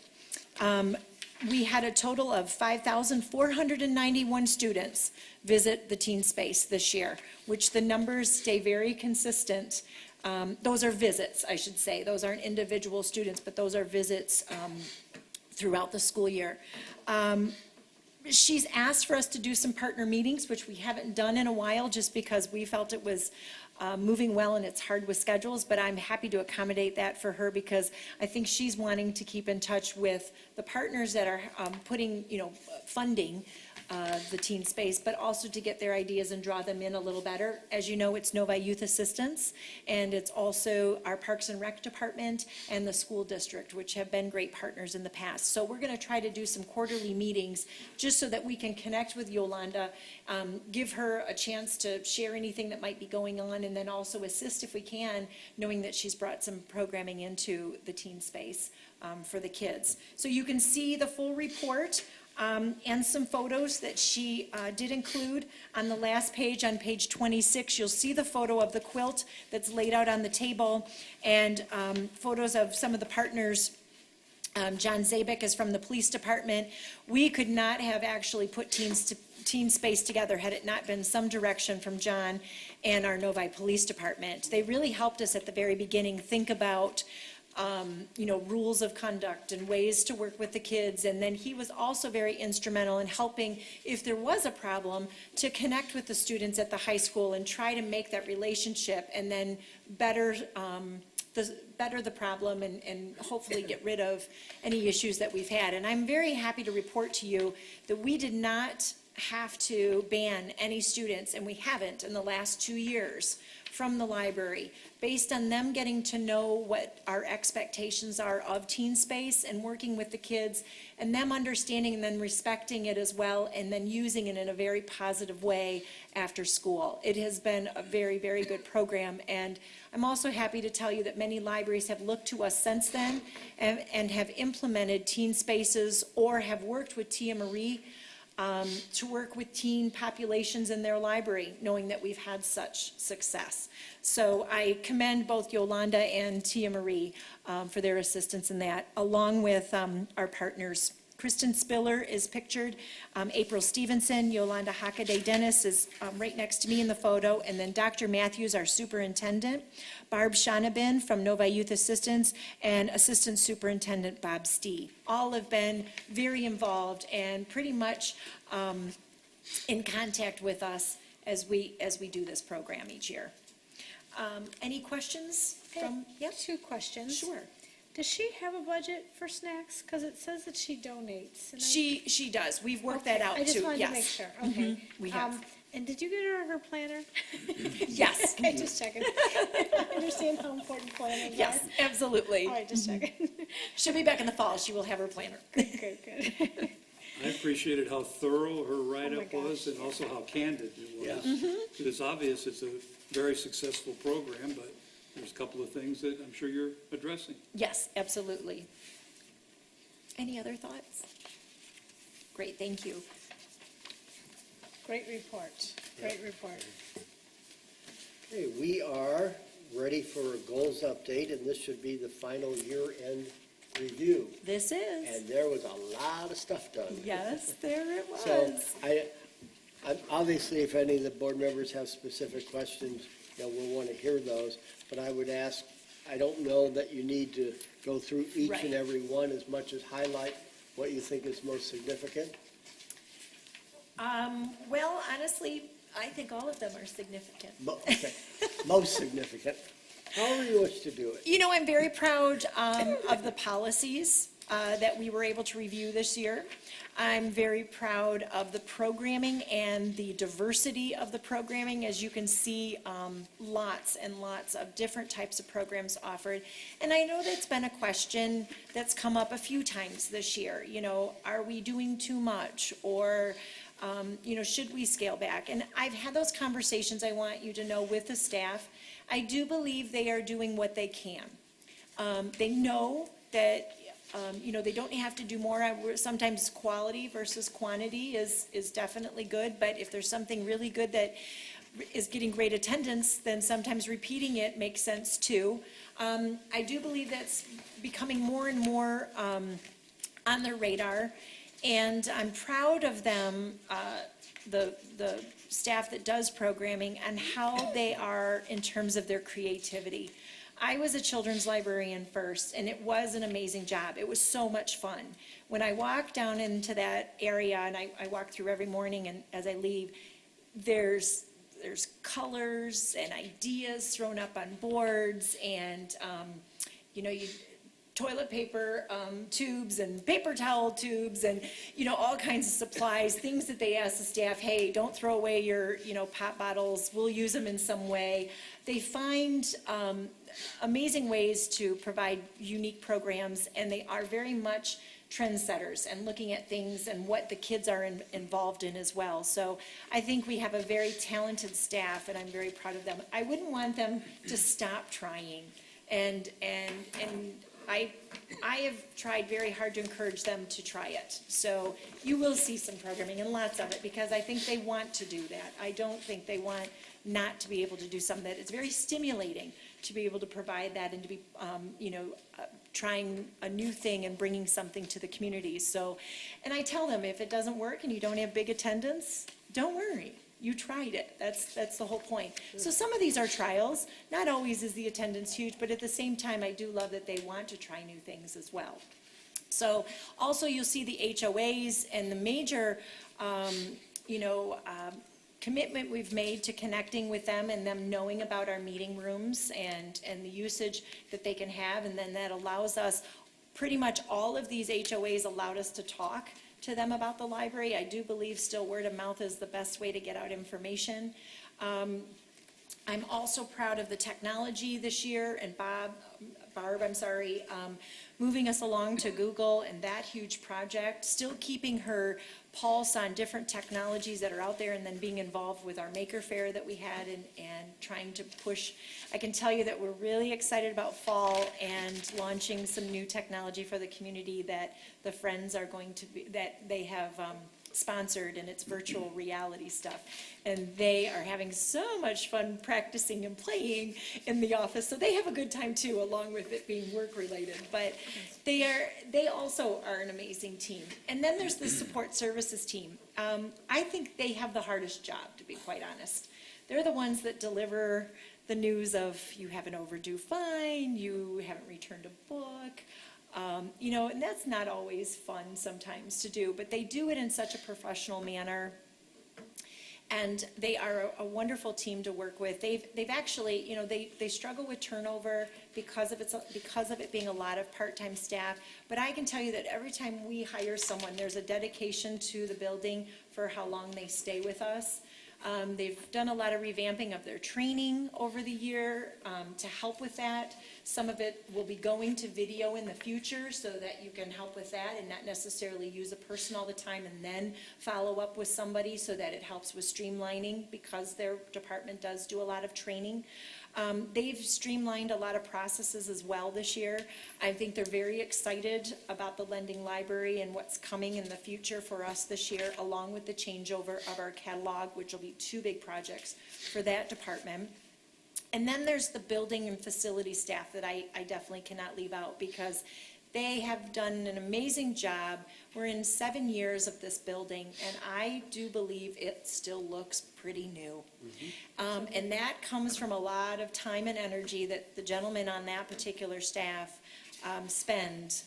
We had a total of 5,491 students visit the Teen Space this year, which the numbers stay very consistent. Those are visits, I should say. Those aren't individual students, but those are visits throughout the school year. She's asked for us to do some partner meetings, which we haven't done in a while, just because we felt it was moving well and it's hard with schedules, but I'm happy to accommodate that for her because I think she's wanting to keep in touch with the partners that are putting, funding the Teen Space, but also to get their ideas and draw them in a little better. As you know, it's Novi Youth Assistance, and it's also our Parks and Rec Department and the school district, which have been great partners in the past. So we're going to try to do some quarterly meetings just so that we can connect with Yolanda, give her a chance to share anything that might be going on, and then also assist if we can, knowing that she's brought some programming into the Teen Space for the kids. So you can see the full report. And some photos that she did include on the last page, on page 26. You'll see the photo of the quilt that's laid out on the table, and photos of some of the partners. John Zabik is from the police department. We could not have actually put Teen Space together had it not been some direction from John and our Novi Police Department. They really helped us at the very beginning think about rules of conduct and ways to work with the kids. And then he was also very instrumental in helping, if there was a problem, to connect with the students at the high school and try to make that relationship and then better the problem and hopefully get rid of any issues that we've had. And I'm very happy to report to you that we did not have to ban any students, and we haven't in the last 2 years, from the library, based on them getting to know what our expectations are of Teen Space and working with the kids, and them understanding and then respecting it as well, and then using it in a very positive way after school. It has been a very, very good program, and I'm also happy to tell you that many libraries have looked to us since then and have implemented Teen Spaces or have worked with Tia Marie to work with teen populations in their library, knowing that we've had such success. So I commend both Yolanda and Tia Marie for their assistance in that, along with our partners. Kristen Spiller is pictured, April Stevenson, Yolanda Hockaday Dennis is right next to me in the photo, and then Dr. Matthews, our superintendent, Barb Shonabin from Novi Youth Assistance, and Assistant Superintendent Bob Stee. All have been very involved and pretty much in contact with us as we do this program each year. Any questions from? Yep. 2 questions. Sure. Does she have a budget for snacks? Because it says that she donates. And She does. We've worked that out too. I just wanted Yes. to make sure. Okay. We have. And did you get her planner? Yes. Okay, just checking. I understand how important planners are. Yes, absolutely. All right, just checking. She'll be back in the fall. She will have her planner. Good. I appreciated how thorough her write-up gosh, was and also how candid it was. Yeah. It's obvious it's a very successful program, but there's a couple of things that I'm sure you're addressing. Yes, absolutely. Any other thoughts? Great, thank you. Great report. Great report. Okay, we are ready for a goals update, and this should be the final year-end review. This is. And there was a lot of stuff done. Yes, there it So was. I'm obviously, if any of the board members have specific questions, we'll want to hear those. But I would ask, I don't know that you need to go through each and Right. every one as much as highlight what you think is most significant. Well, honestly, I think all of them are significant. Okay. Most significant. However you wish to do it. I'm very proud of the policies that we were able to review this year. I'm very proud of the programming and the diversity of the programming. As you can see, lots and lots of different types of programs offered. And I know that's been a question that's come up a few times this year. Are we doing too much? Or, should we scale back? And I've had those conversations, I want you to know, with the staff. I do believe they are doing what they can. They know that they don't have to do more. Sometimes quality versus quantity is definitely good, but if there's something really good that is getting great attendance, then sometimes repeating it makes sense too. I do believe that's becoming more and more on their radar, and I'm proud of them, the staff that does programming, and how they are in terms of their creativity. I was a children's librarian first, and it was an amazing job. It was so much fun. When I walk down into that area, and I walk through every morning, and as I leave, there's colors and ideas thrown up on boards, and toilet paper tubes and paper towel tubes, and all kinds of supplies, things that they ask the staff, hey, don't throw away your pop bottles, we'll use them in some way. They find amazing ways to provide unique programs, and they are very much trendsetters and looking at things and what the kids are involved in as well. So I think we have a very talented staff, and I'm very proud of them. I wouldn't want them to stop trying, and I have tried very hard to encourage them to try it. So you will see some programming, and lots of it, because I think they want to do that. I don't think they want not to be able to do something that is very stimulating, to be able to provide that and to be, trying a new thing and bringing something to the community. So, and I tell them, if it doesn't work and you don't have big attendance, don't worry. You tried it. That's the whole point. So some of these are trials. Not always is the attendance huge, but at the same time, I do love that they want to try new things as well. So also you'll see the HOAs and the major, commitment we've made to connecting with them and them knowing about our meeting rooms and the usage that they can have. And then that allows us, pretty much all of these HOAs allowed us to talk to them about the library. I do believe still word of mouth is the best way to get out information. I'm also proud of the technology this year, and Barb, moving us along to Google and that huge project, still keeping her pulse on different technologies that are out there, and then being involved with our Maker Fair that we had and trying to push. I can tell you that we're really excited about fall and launching some new technology for the community that the Friends are going to be, that they have sponsored, and it's virtual reality stuff. And they are having so much fun practicing and playing in the office, so they have a good time too, along with it being work related. But they also are an amazing team. And then there's the support services team. I think they have the hardest job, to be quite honest. They're the ones that deliver the news of, you have an overdue fine, you haven't returned a book, and that's not always fun sometimes to do, but they do it in such a professional manner. And they are a wonderful team to work with. They've actually, they struggle with turnover because of it being a lot of part-time staff. But I can tell you that every time we hire someone, there's a dedication to the building for how long they stay with us. They've done a lot of revamping of their training over the year to help with that. Some of it will be going to video in the future so that you can help with that and not necessarily use a person all the time and then follow up with somebody, so that it helps with streamlining, because their department does do a lot of training. They've streamlined a lot of processes as well this year. I think they're very excited about the lending library and what's coming in the future for us this year, along with the changeover of our catalog, which will be 2 big projects for that department. And then there's the building and facility staff that I definitely cannot leave out, because they have done an amazing job. We're in 7 years of this building, and I do believe it still looks pretty new. And that comes from a lot of time and energy that the gentlemen on that particular staff spend,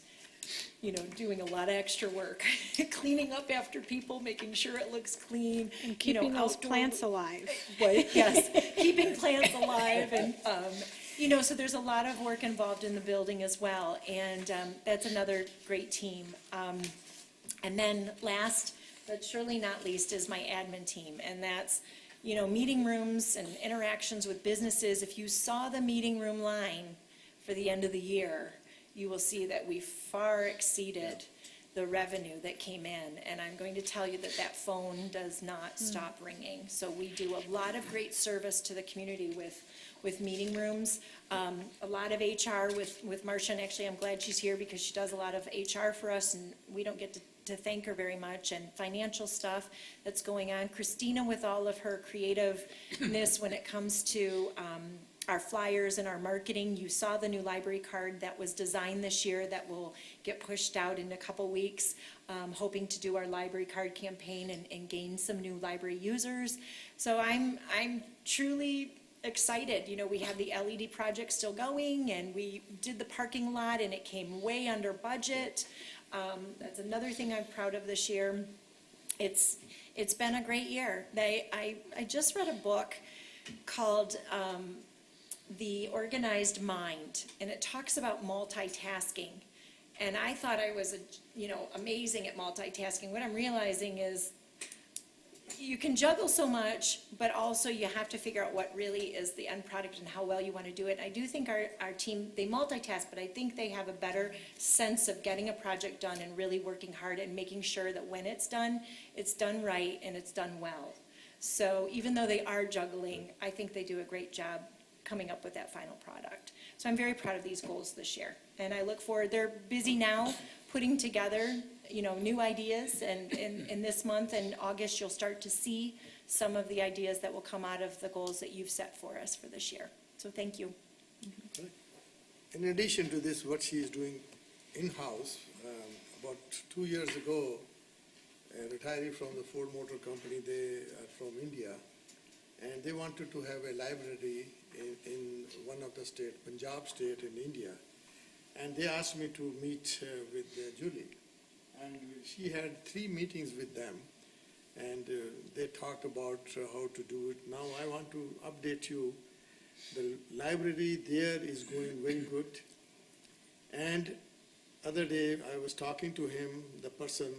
doing a lot of extra work, cleaning up after people, making sure it looks clean. And keeping those plants alive. Yes, keeping plants alive, and so there's a lot of work involved in the building as well, and that's another great team. And then last, but surely not least, is my admin team, and that's, meeting rooms and interactions with businesses. If you saw the meeting room line for the end of the year, you will see that we far exceeded the revenue that came in. And I'm going to tell you that that phone does not stop ringing. So we do a lot of great service to the community with meeting rooms. A lot of HR with Marcia, and actually I'm glad she's here because she does a lot of HR for us, and we don't get to thank her very much, and financial stuff that's going on. Christina with all of her creativeness when it comes to our flyers and our marketing. You saw the new library card that was designed this year that will get pushed out in a couple weeks, hoping to do our library card campaign and gain some new library users. So I'm truly excited. You know, we have the LED project still going, and we did the parking lot and it came way under budget. That's another thing I'm proud of this year. It's been a great year. I just read a book called The Organized Mind, and it talks about multitasking. And I thought I was, amazing at multitasking. What I'm realizing is you can juggle so much, but also you have to figure out what really is the end product and how well you want to do it. I do think our team, they multitask, but I think they have a better sense of getting a project done and really working hard and making sure that when it's done right and it's done well. So even though they are juggling, I think they do a great job coming up with that final product. So I'm very proud of these goals this year. And I look forward, they're busy now putting together new ideas, and in this month and August, you'll start to see some of the ideas that will come out of the goals that you've set for us for this year. So thank you. In addition to this, what she is doing in-house, about 2 years ago, a retiree from the Ford Motor Company, they are from India, and they wanted to have a library in one of the states, Punjab state in India. And they asked me to meet with Julie. And she had 3 meetings with them, and they talked about how to do it. Now I want to update you. The library there is going very good. And other day I was talking to him, the person,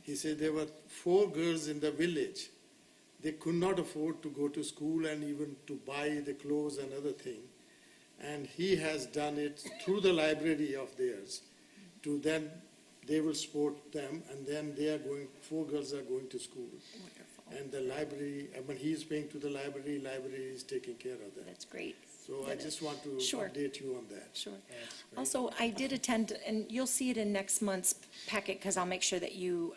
he said there were 4 girls in the village. They could not afford to go to school and even to buy the clothes and other things. And he has done it through the library of theirs. To then they will support them, and then they are going, 4 girls are going to school. Wonderful. And the library, when he is paying to the library is taking care of that. That's great. So I just want to Sure. update you on that. Sure. Also, I did attend, and you'll see it in next month's packet, because I'll make sure that you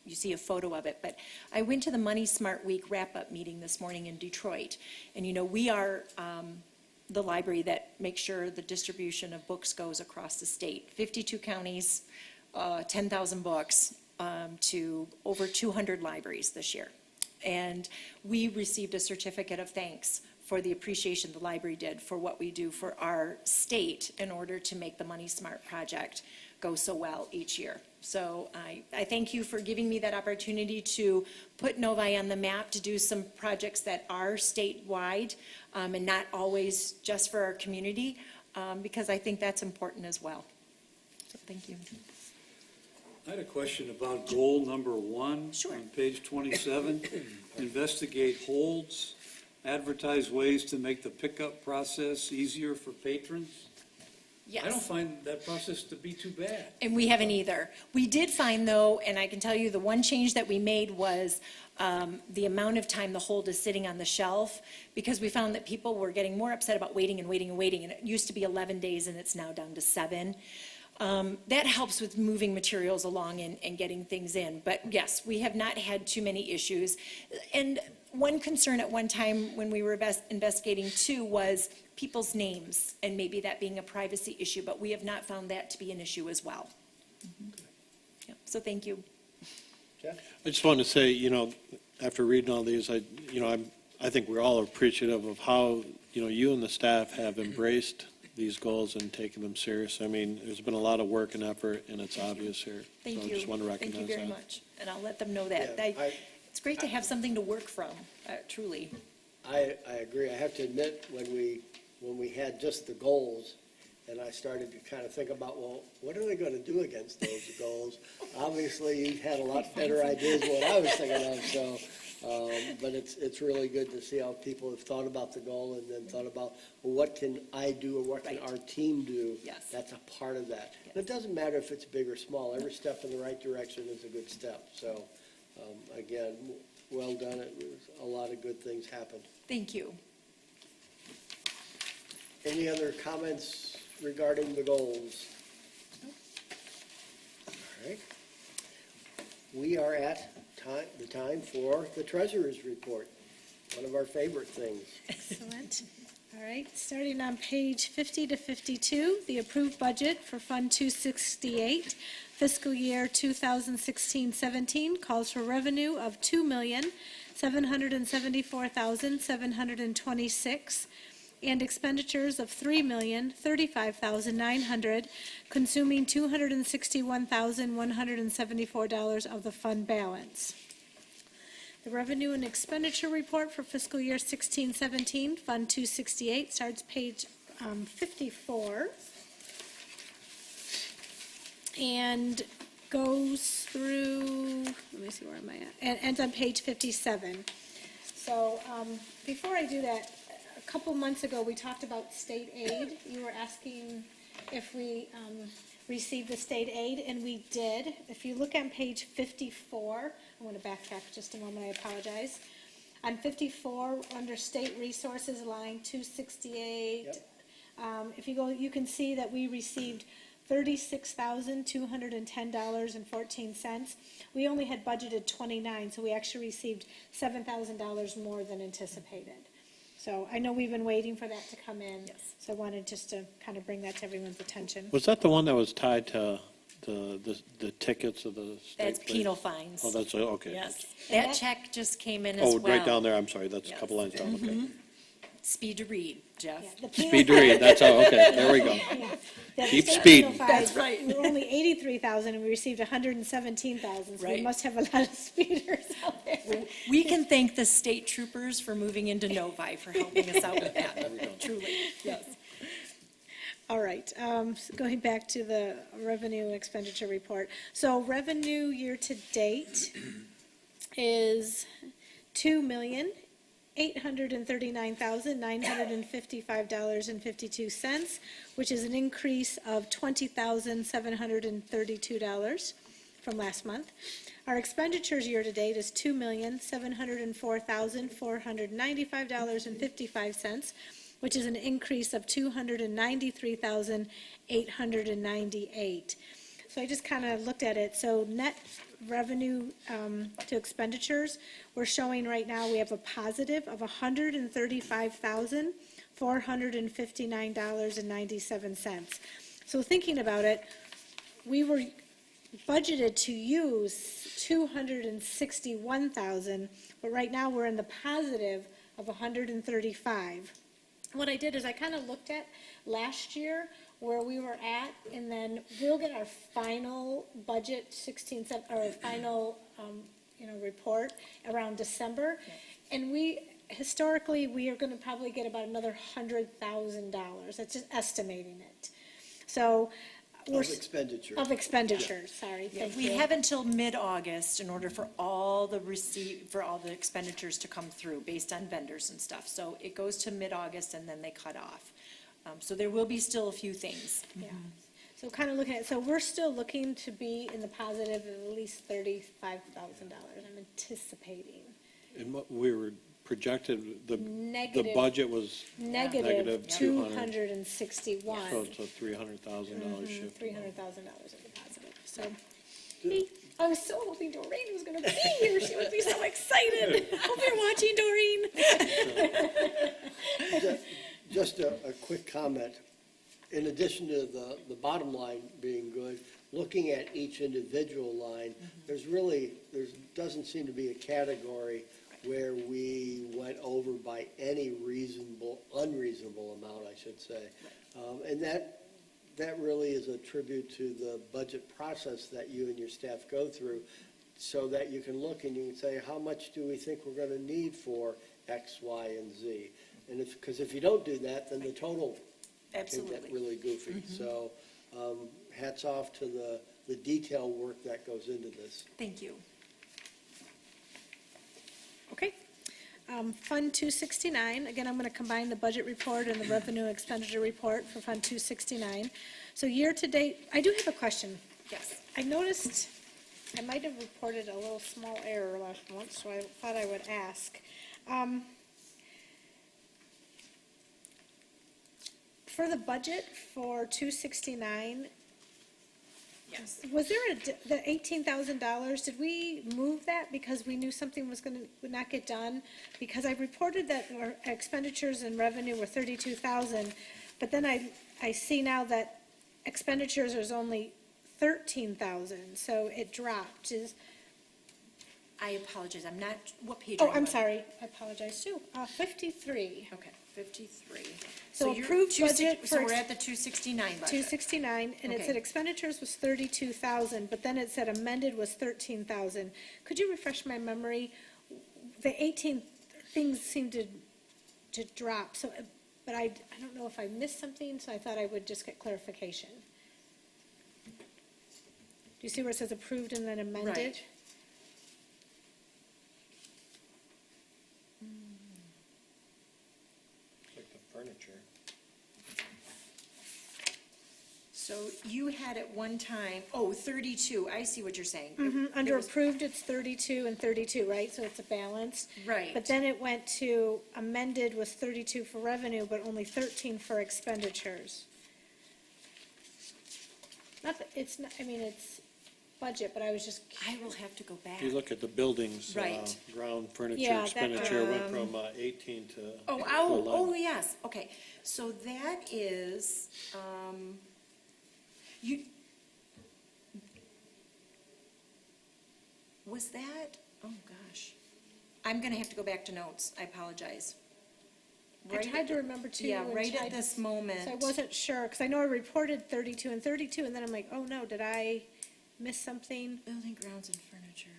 see a photo of it, but I went to the Money Smart Week wrap-up meeting this morning in Detroit, and we are the library that makes sure the distribution of books goes across the state. 52 counties, 10,000 books, to over 200 libraries this year. And we received a certificate of thanks for the appreciation the library did for what we do for our state in order to make the Money Smart project go so well each year. So I thank you for giving me that opportunity to put Novi on the map, to do some projects that are statewide, and not always just for our community, because I think that's important as well. So thank you. I had a question about goal number 1. Sure. On page 27, investigate holds, advertise ways to make the pickup process easier for patrons. Yes. I don't find that process to be too bad. And we haven't either. We did find, though, and I can tell you the one change that we made was the amount of time the hold is sitting on the shelf, because we found that people were getting more upset about waiting and waiting and waiting, and it used to be 11 days and it's now down to 7. That helps with moving materials along and getting things in. But yes, we have not had too many issues. And one concern at one time when we were investigating too was people's names, and maybe that being a privacy issue, but we have not found that to be an issue as well. Yeah, so thank you. Jeff? I just wanted to say, after reading all these, I think we're all appreciative of how, you and the staff have embraced these goals and taken them serious. I mean, there's been a lot of work and effort, and it's obvious here. Thank So you. I just want to recognize that. Thank you very much. And I'll let them know that. Yeah, It's great to have something to work from, truly. I agree. I have to admit, when we had just the goals, and I started to kind of think about, well, what are they going to do against those goals? Obviously, you had a lot better ideas than what I was thinking of, so But it's really good to see how people have thought about the goal and then thought about, well, what can I do or what can Right. our team do? Yes. That's a part of that. Yes. And it doesn't matter if it's big or small. Every step in the right direction is a good step. So, again, well done. It was a lot of good things happened. Thank you. Any other comments regarding the goals? All right. We are at the time for the treasurer's report, one of our favorite things. Excellent. All right, starting on page 50 to 52, the approved budget for Fund 268, fiscal year 2016-17 calls for revenue of $2,774,726 and expenditures of $3,035,900, consuming $261,174 of the fund balance. The revenue and expenditure report for fiscal year 16-17, Fund 268, starts page 54 and goes through, let me see, where am I at? And ends on page 57. So before I do that, a couple months ago, we talked about state aid. You were asking if we received the state aid, and we did. If you look on page 54, I'm going to backtrack just a moment, I apologize. On 54, under state resources, line 268, Yep. If you go, you can see that we received $36,210.14. We only had budgeted 29, so we actually received $7,000 more than anticipated. So I know we've been waiting for that to come in. Yes. So I wanted just to kind of bring that to everyone's attention. Was that the one that was tied to the tickets of the state? That's police? penal fines. Oh, that's, okay. Yes, And that that- check just came in as Oh, well. right down there, I'm sorry, that's a Yes. couple lines down, okay. Speed to read, Jeff. Yeah, the penal Speed to read, that's all, okay, there we go. Yeah. The Keep state speeding. penal That's fines, right. We were only 83,000 and we received 117,000, so we Right. must have a lot of speeders out there. We can thank the state troopers for moving into Novi for helping us out with that, truly, yes. All right, so going back to the revenue and expenditure report. So revenue year-to-date is $2,839,955.52, which is an increase of $20,732 from last month. Our expenditures year-to-date is $2,704,495.55, which is an increase of $293,898. So I just kind of looked at it. So net revenue to expenditures, we're showing right now we have a positive of $135,459.97. So thinking about it, we were budgeted to use $261,000, but right now we're in the positive of $135,000. What I did is I kind of looked at last year where we were at, and then we'll get our final budget, or final, report around December. And historically, we are going to probably get about another $100,000. That's just estimating it. So we're. Of expenditure. Of expenditures, sorry, Yeah, thank we you. have until mid-August in order for all the expenditures to come through based on vendors and stuff. So it goes to mid-August and then they cut off. So there will be still a few things. Yeah. So kind of looking at, so we're still looking to be in the positive of at least $35,000, I'm anticipating. And what we were projected, the Negative. budget was, Negative Negative 261. so it's a $300,000 shift. $300,000 in the positive, so. I was so hoping Doreen was gonna be here, she would be so excited. Hope you're watching, Doreen. Just a quick comment. In addition to the bottom line being good, looking at each individual line, there doesn't seem to be a category where we went over by any unreasonable amount, I should say. And that really is a tribute to the budget process that you and your staff go through, so that you can look and you can say, how much do we think we're going to need for X, Y, and Z? And because if you don't do that, then the total can Absolutely. get really goofy. So hats off to the detail work that goes into this. Thank you. Fund 269, again, I'm going to combine the budget report and the revenue expenditure report for Fund 269. So year-to-date, I do have a question. Yes. I noticed, I might have reported a little small error last month, so I thought I would ask. For the budget for 269, Yes. was there the $18,000, did we move that because we knew something would not get done? Because I reported that our expenditures and revenue were 32,000, but then I see now that expenditures is only 13,000, so it dropped. I apologize, I'm not, what page are Oh, you I'm on? sorry, I apologize too. 53. Okay, 53. So you're approved 260 budget So for we're at the 269 budget. 269, and it Okay. said expenditures was 32,000, but then it said amended was 13,000. Could you refresh my memory? The 18 things seemed to drop, so, but I don't know if I missed something, so I thought I would just get clarification. Do you see where it says approved and then amended? Right. Like the furniture. So you had at one time, 32, I see what you're saying. Under There was- approved, it's 32 and 32, right? So it's a balance. Right. But then it went to amended was 32 for revenue, but only 13 for expenditures. Not that, it's not, I mean, it's budget, but I was just, I will have to go back. If you look at the buildings, Right. ground furniture Yeah, that, expenditure went from 18 to Oh, to oh, 11. yes, okay. So that is, was that, oh, gosh. I'm gonna have to go back to notes, I apologize. I Right tried to at- remember too. Yeah, and right at tried- this moment. So I wasn't sure, because I know I reported 32 and 32, and then I'm like, oh no, did I miss something? Building grounds and furniture.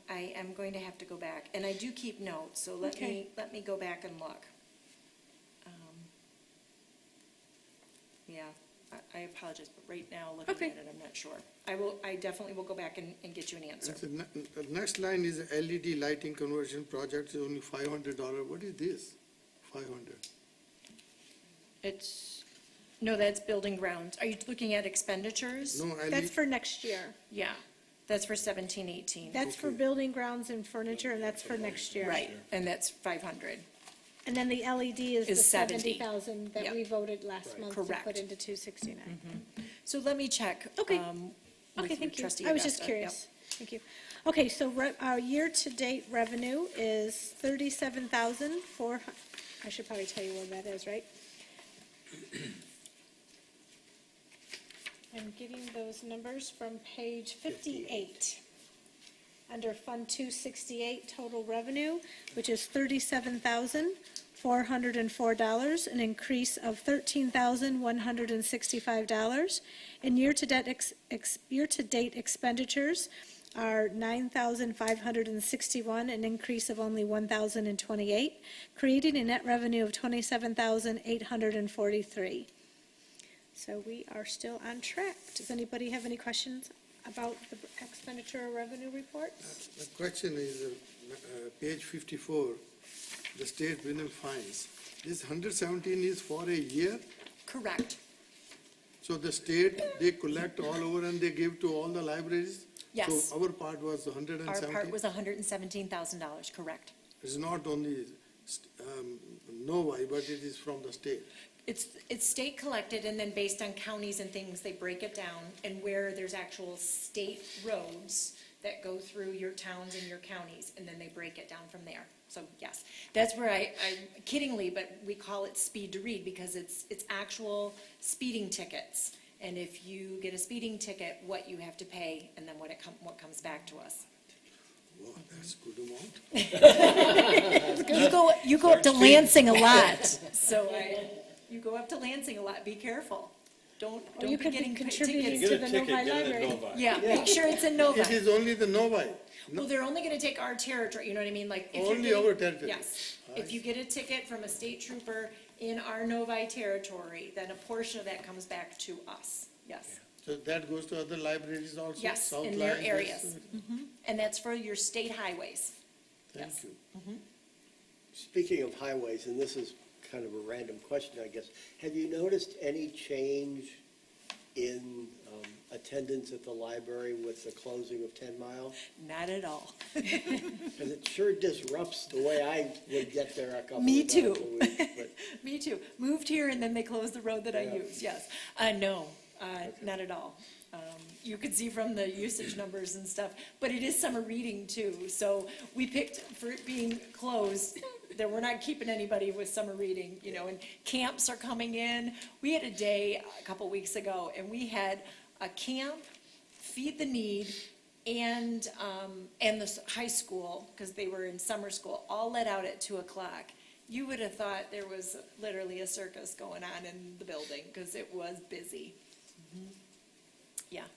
I am going to have to go back, and I do keep notes, so Okay. let me go back and look. Yeah, I apologize, but right now, looking Okay. at it, I'm not sure. I definitely will go back and get you an answer. That's the next line is LED lighting conversion project, is only $500. What is this? 500. No, that's building grounds. Are you looking at expenditures? No, That's for next year. Yeah, that's for 17, 18. That's for Okay. building grounds and furniture, and that's for next year. Right, and that's 500. And then the LED is the Is 70. 70,000 that Yep. we voted last month to Correct. put into 269. So let me check. Okay. With Okay, thank you. trustee I was just Augusta. curious. Thank you. Okay, so our year-to-date revenue is 37,004, I should probably tell you where that is, right? I'm getting those numbers from page 58. Under Fund 268, total revenue, which is $37,404, an increase of $13,165. And year-to-date expenditures are $9,561, an increase of only $1,028, creating a net revenue of $27,843. So we are still on track. Does anybody have any questions about the expenditure or revenue reports? The question is, page 54, the state minimum fines. This 117 is for a year, Correct. so the state, they collect all over and they give to all the libraries? Yes. So our part was Our 117? part was $117,000, correct. It's not only Novi, but it is from the state. It's state collected, and then based on counties and things, they break it down, and where there's actual state roads that go through your towns and your counties, and then they break it down from there. So, yes, that's where I kiddingly, but we call it speed to read, because it's actual speeding tickets. And if you get a speeding ticket, what you have to pay, and then what comes back to us. Wow, that's good amount. You go up to Lansing a lot, so you go up to Lansing a lot, be careful. Don't Or you be could be getting contributing tickets. to the Novi Library. Yeah, make sure it's in Novi. It is only the Novi. Well, they're only gonna take our territory, you know what I mean, like. if you're Only getting- our territory. Yes, if you get a ticket from a state trooper in our Novi territory, then a portion of that comes back to us, yes. So that goes to other libraries also? Yes, South in their Lions, areas. West- and that's for your state highways. Thank Yes. you. Speaking of highways, and this is kind of a random question, I guess, have you noticed any change in attendance at the library with the closing of 10 Mile? Not at all. Because it sure disrupts the way I would get there a couple Me of too. times a week. But Me too. Moved here and then they closed the road that I Yeah. use, yes. No, not at all. You could see from the usage numbers and stuff, but it is summer reading too. So we picked, for it being closed, that we're not keeping anybody with summer reading, you know, and camps are coming in. We had a day a couple weeks ago and we had a camp, Feed the Need, and the high school, because they were in summer school, all let out at 2:00. You would have thought there was literally a circus going on in the building, because it was busy. Yeah.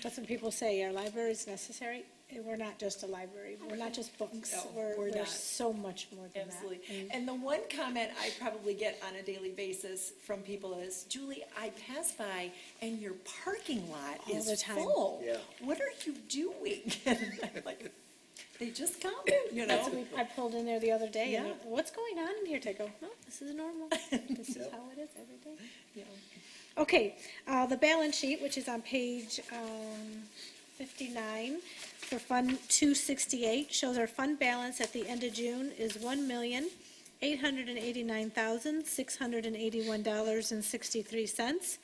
That's what people say, our library is necessary. We're not just a library, we're not just books, No, we're we're not. so much more than that. Absolutely. And the one comment I probably get on a daily basis from people is, Julie, I pass by and your parking lot All the is time. full. Yeah. What are you doing? And I'm like, they just come, you know? I pulled in there the other day, and Yeah. what's going on in here? I go, no, this is normal, this is Yep. how it is every day. Yeah. Okay, the balance sheet, which is on page 59, for Fund 268, shows our fund balance at the end of June is $1,889,681.63.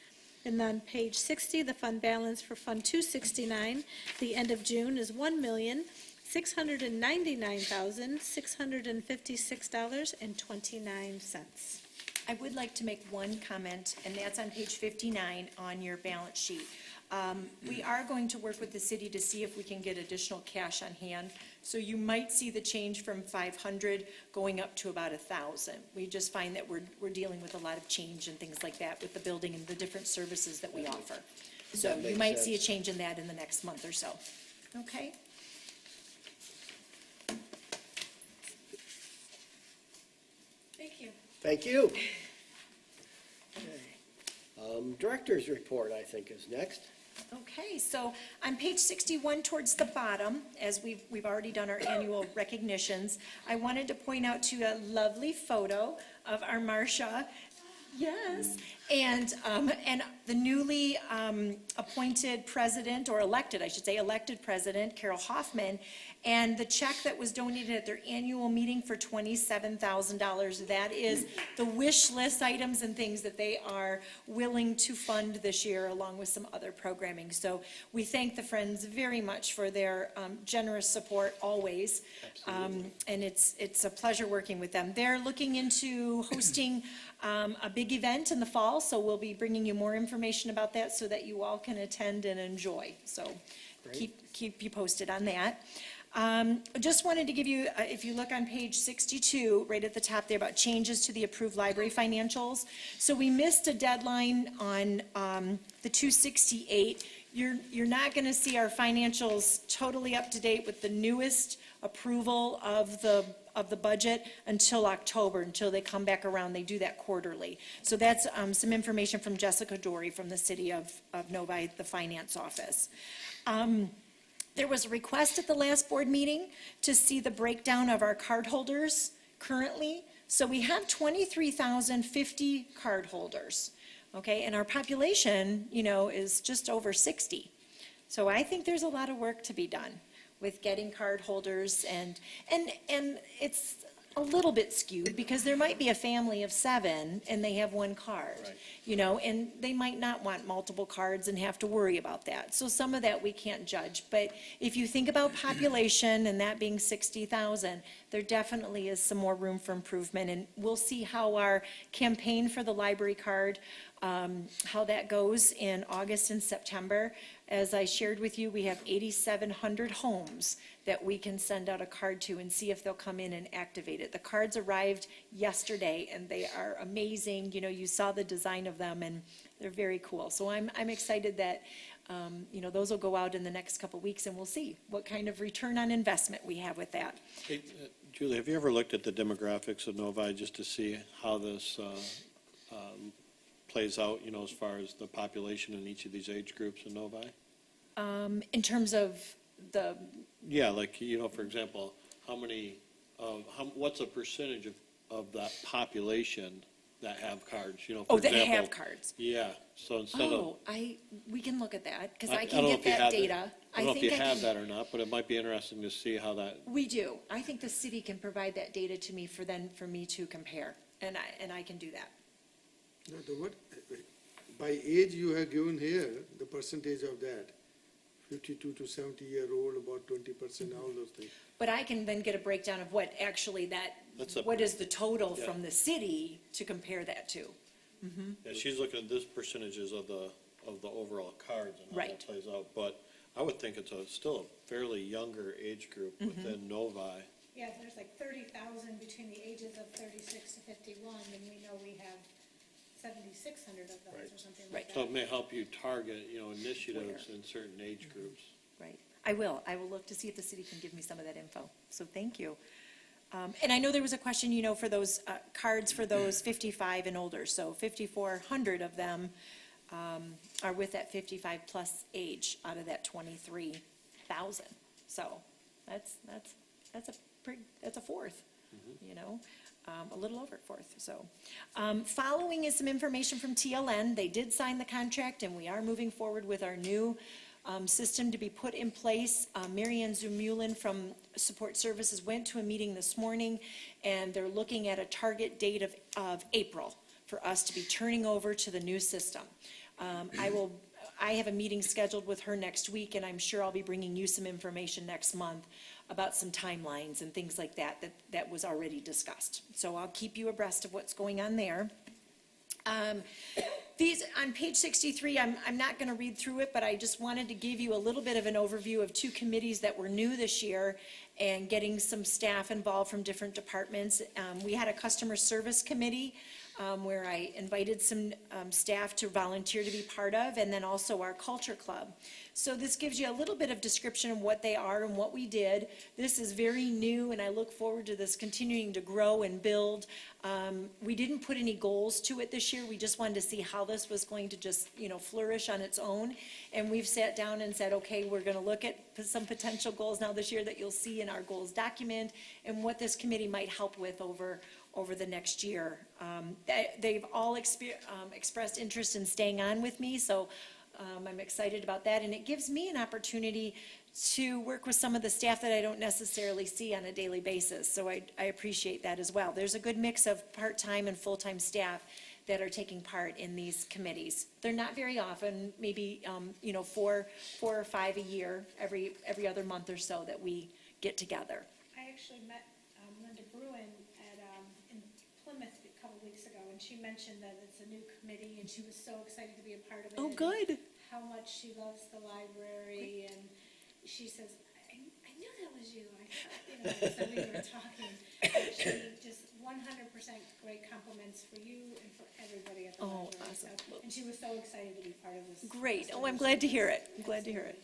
And on page 60, the fund balance for Fund 269, the end of June is $1,699,656.29. I would like to make one comment, and that's on page 59 on your balance sheet. We are going to work with the city to see if we can get additional cash on hand. So you might see the change from 500 going up to about 1,000. We just find that we're dealing with a lot of change and things like that with the building and the different services that we offer. So That you makes might see a sense. change in that in the next month or so. Okay? Thank you. Thank you. Director's report, I think, is next. Okay, so on page 61 towards the bottom, as we've already done our annual recognitions, I wanted to point out to you a lovely photo of our Marcia. Yes, and the newly appointed president, or elected, I should say, elected president, Carol Hoffman, and the check that was donated at their annual meeting for $27,000. That is the wish list items and things that they are willing to fund this year, along with some other programming. So we thank the Friends very much for their generous support always. And it's a pleasure working with them. They're looking into hosting a big event in the fall, so we'll be bringing you more information about that so that you all can attend and enjoy. So keep you posted on that. Just wanted to give you, if you look on page 62, right at the top there, about changes to the approved library financials. So we missed a deadline on the 268. You're not going to see our financials totally up to date with the newest approval of the budget until October, until they come back around. They do that quarterly. So that's some information from Jessica Dory from the city of Novi, the finance office. There was a request at the last board meeting to see the breakdown of our card holders currently. So we have 23,050 card holders, okay? And our population, is just over 60. So I think there's a lot of work to be done with getting card holders, and it's a little bit skewed because there might be a family of 7 and they have one card, and they might not want multiple cards and have to worry about that. So some of that we can't judge. But if you think about population and that being 60,000, there definitely is some more room for improvement. And we'll see how our campaign for the library card, how that goes in August and September. As I shared with you, we have 8,700 homes that we can send out a card to and see if they'll come in and activate it. The cards arrived yesterday and they are amazing. You saw the design of them and they're very cool. So I'm excited that, those will go out in the next couple weeks and we'll see what kind of return on investment we have with that. Hey, Julie, have you ever looked at the demographics of Novi just to see how this plays out, as far as the population in each of these age groups in Novi? In terms of the, Yeah, like, for example, what's a percentage of that population that have cards, for that example? have cards. Yeah, so instead of. We can look at that, because I I don't can know get if you that have it. data. I don't know if you think have can- that or not, but it might be interesting to see how that, We do. I think the city can provide that data to me for me to compare, and I can do that. No, by age you have given here, the percentage of that, 52 to 70-year-old, about 20%, all those things. But I can then get a breakdown of what actually That's a- what is the total Yeah. from the city to compare that to. yeah, she's looking at this percentages of the overall cards and how Right. that plays out. But I would think it's still a fairly younger age group within Novi. Yeah, there's like 30,000 between the ages of 36 to 51, and we know we have 7,600 of those or something Right. like So that. it may help you target, initiatives in certain age groups. Right. I will look to see if the city can give me some of that info. So thank you. And I know there was a question, for those cards for those 55 and older. So 5,400 of them are with that 55-plus age out of that 23,000. So that's a fourth, a little over a fourth. So following is some information from TLN. They did sign the contract, and we are moving forward with our new system to be put in place. Mary Ann Zumulin from Support Services went to a meeting this morning, and they're looking at a target date of April for us to be turning over to the new system. I have a meeting scheduled with her next week, and I'm sure I'll be bringing you some information next month about some timelines and things like that was already discussed. So I'll keep you abreast of what's going on there. These, on page 63, I'm not going to read through it, but I just wanted to give you a little bit of an overview of two committees that were new this year and getting some staff involved from different departments. We had a customer service committee where I invited some staff to volunteer to be part of, and then also our culture club. So this gives you a little bit of description of what they are and what we did. This is very new, and I look forward to this continuing to grow and build. We didn't put any goals to it this year. We just wanted to see how this was going to just, flourish on its own. And we've sat down and said, okay, we're going to look at some potential goals now this year that you'll see in our goals document and what this committee might help with over the next year. They've all expressed interest in staying on with me, so I'm excited about that. And it gives me an opportunity to work with some of the staff that I don't necessarily see on a daily basis. So I appreciate that as well. There's a good mix of part-time and full-time staff that are taking part in these committees. They're not very often, maybe, 4 or 5 a year, every other month or so that we get together. I actually met Linda Bruin in Plymouth a couple weeks ago, and she mentioned that it's a new committee, and she was so excited to be a part of it. Oh, and good. How much she loves the library, and she says, I knew that was you. I thought, so we were talking. She just 100% great compliments for you and for everybody at the Oh, library. awesome. So, and she was so excited to be part of this. Great. Oh, I'm glad to hear it. I'm glad to hear it.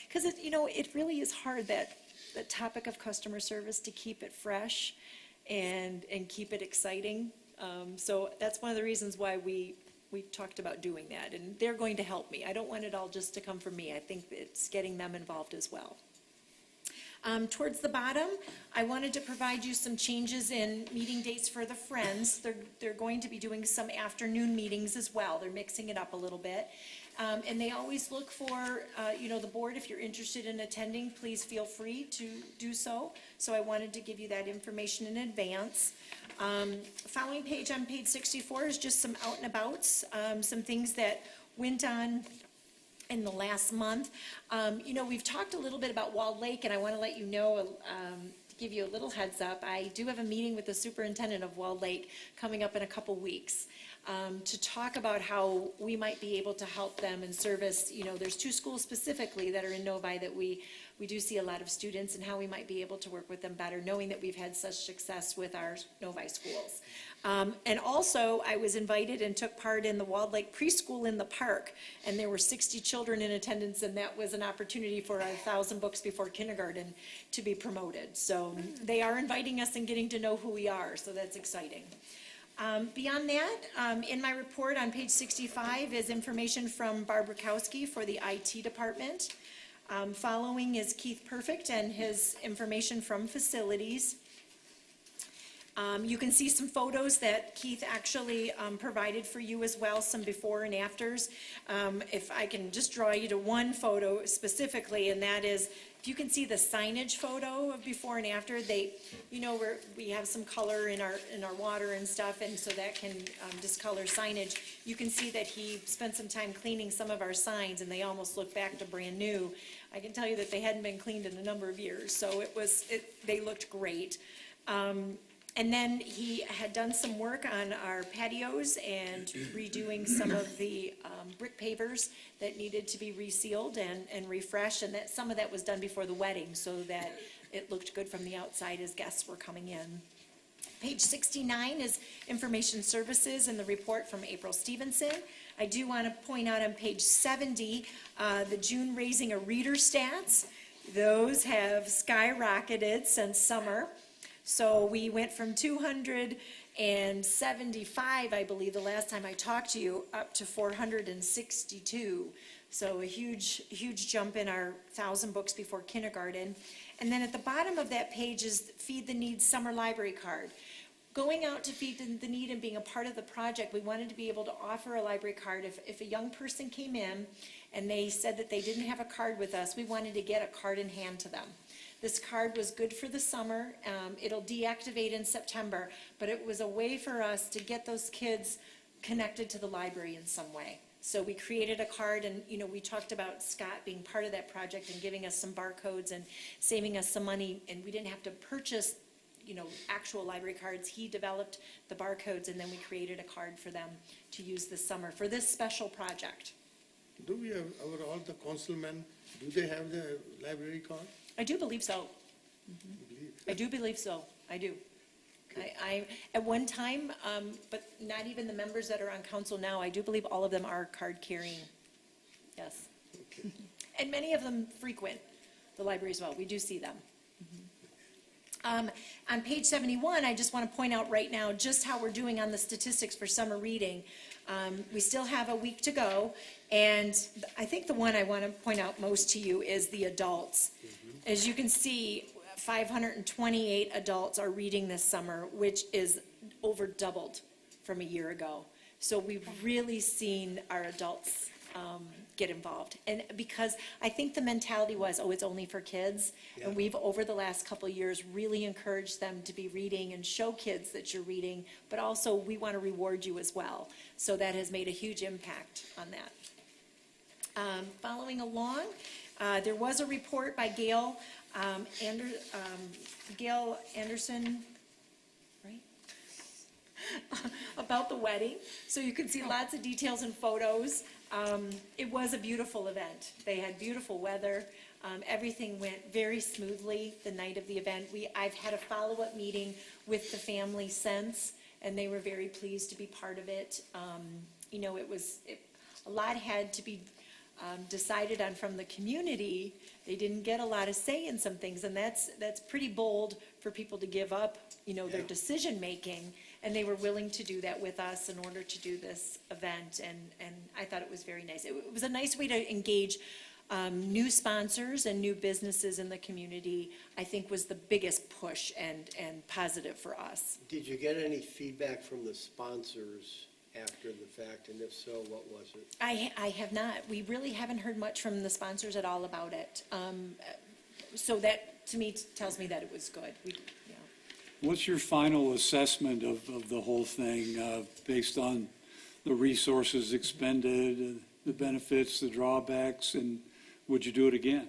Because it really is hard, that topic of customer service, to keep it fresh and keep it exciting. So that's one of the reasons why we've talked about doing that, and they're going to help me. I don't want it all just to come from me. I think it's getting them involved as well. Towards the bottom, I wanted to provide you some changes in meeting dates for the Friends. They're going to be doing some afternoon meetings as well. They're mixing it up a little bit. And they always look for, the board, if you're interested in attending, please feel free to do so. So I wanted to give you that information in advance. Following page on page 64 is just some out and abouts, some things that went on in the last month. We've talked a little bit about Walled Lake, and I want to let you know, to give you a little heads up, I do have a meeting with the superintendent of Walled Lake coming up in a couple weeks to talk about how we might be able to help them and service, there's 2 schools specifically that are in Novi that we do see a lot of students, and how we might be able to work with them better, knowing that we've had such success with our Novi schools. And also, I was invited and took part in the Walled Lake Preschool in the Park, and there were 60 children in attendance, and that was an opportunity for 1,000 Books Before Kindergarten to be promoted. So they are inviting us and getting to know who we are, so that's exciting. Beyond that, in my report on page 65 is information from Barb Rakowski for the IT department. Following is Keith Perfect and his information from facilities. You can see some photos that Keith actually provided for you as well, some before and afters. If I can just draw you to one photo specifically, and that is, if you can see the signage photo of before and after, we have some color in our water and stuff, and so that can discolor signage. You can see that he spent some time cleaning some of our signs, and they almost look back to brand new. I can tell you that they hadn't been cleaned in a number of years, so they looked great. And then he had done some work on our patios and redoing some of the brick pavers that needed to be resealed and refreshed, and that some of that was done before the wedding so that it looked good from the outside as guests were coming in. Page 69 is information services and the report from April Stevenson. I do want to point out on page 70, the June Raising a Reader stats. Those have skyrocketed since summer. So we went from 275, I believe, the last time I talked to you, up to 462. So a huge, huge jump in our 1,000 books before kindergarten. And then at the bottom of that page is Feed the Need Summer Library Card. Going out to Feed the Need and being a part of the project, we wanted to be able to offer a library card. If a young person came in and they said that they didn't have a card with us, we wanted to get a card in hand to them. This card was good for the summer. It'll deactivate in September, but it was a way for us to get those kids connected to the library in some way. So we created a card, and we talked about Scott being part of that project and giving us some barcodes and saving us some money, and we didn't have to purchase actual library cards. He developed the barcodes, and then we created a card for them to use this summer for this special project. Do we have all the councilmen, do they have the library card? I do believe so. I do believe so. I do. I at one time, but not even the members that are on council now, I do believe all of them are card carrying. Yes. Okay. And many of them frequent the library as well. We do see them. On page 71, I just want to point out right now just how we're doing on the statistics for summer reading. We still have a week to go, and I think the one I want to point out most to you is the adults. As you can see, 528 adults are reading this summer, which is over doubled from a year ago. So we've really seen our adults get involved. And because I think the mentality was, it's only for kids. And we've, over the last couple of years, really encouraged them to be reading and show kids that you're reading, but also we want to reward you as well. So that has made a huge impact on that. Following along, there was a report by Gail Anderson, right? About the wedding. So you can see lots of details and photos. It was a beautiful event. They had beautiful weather. Everything went very smoothly the night of the event. I've had a follow-up meeting with the family since, and they were very pleased to be part of it. A lot had to be decided on from the community. They didn't get a lot of say in some things, and that's pretty bold for people to give up, their decision-making, and they were willing to do that with us in order to do this event, and I thought it was very nice. It was a nice way to engage new sponsors and new businesses in the community, I think was the biggest push and positive for us. Did you get any feedback from the sponsors after the fact, and if so, what was it? I have not. We really haven't heard much from the sponsors at all about it. So that, to me, tells me that it was good. What's your final assessment of the whole thing, based on the resources expended, the benefits, the drawbacks, and would you do it again?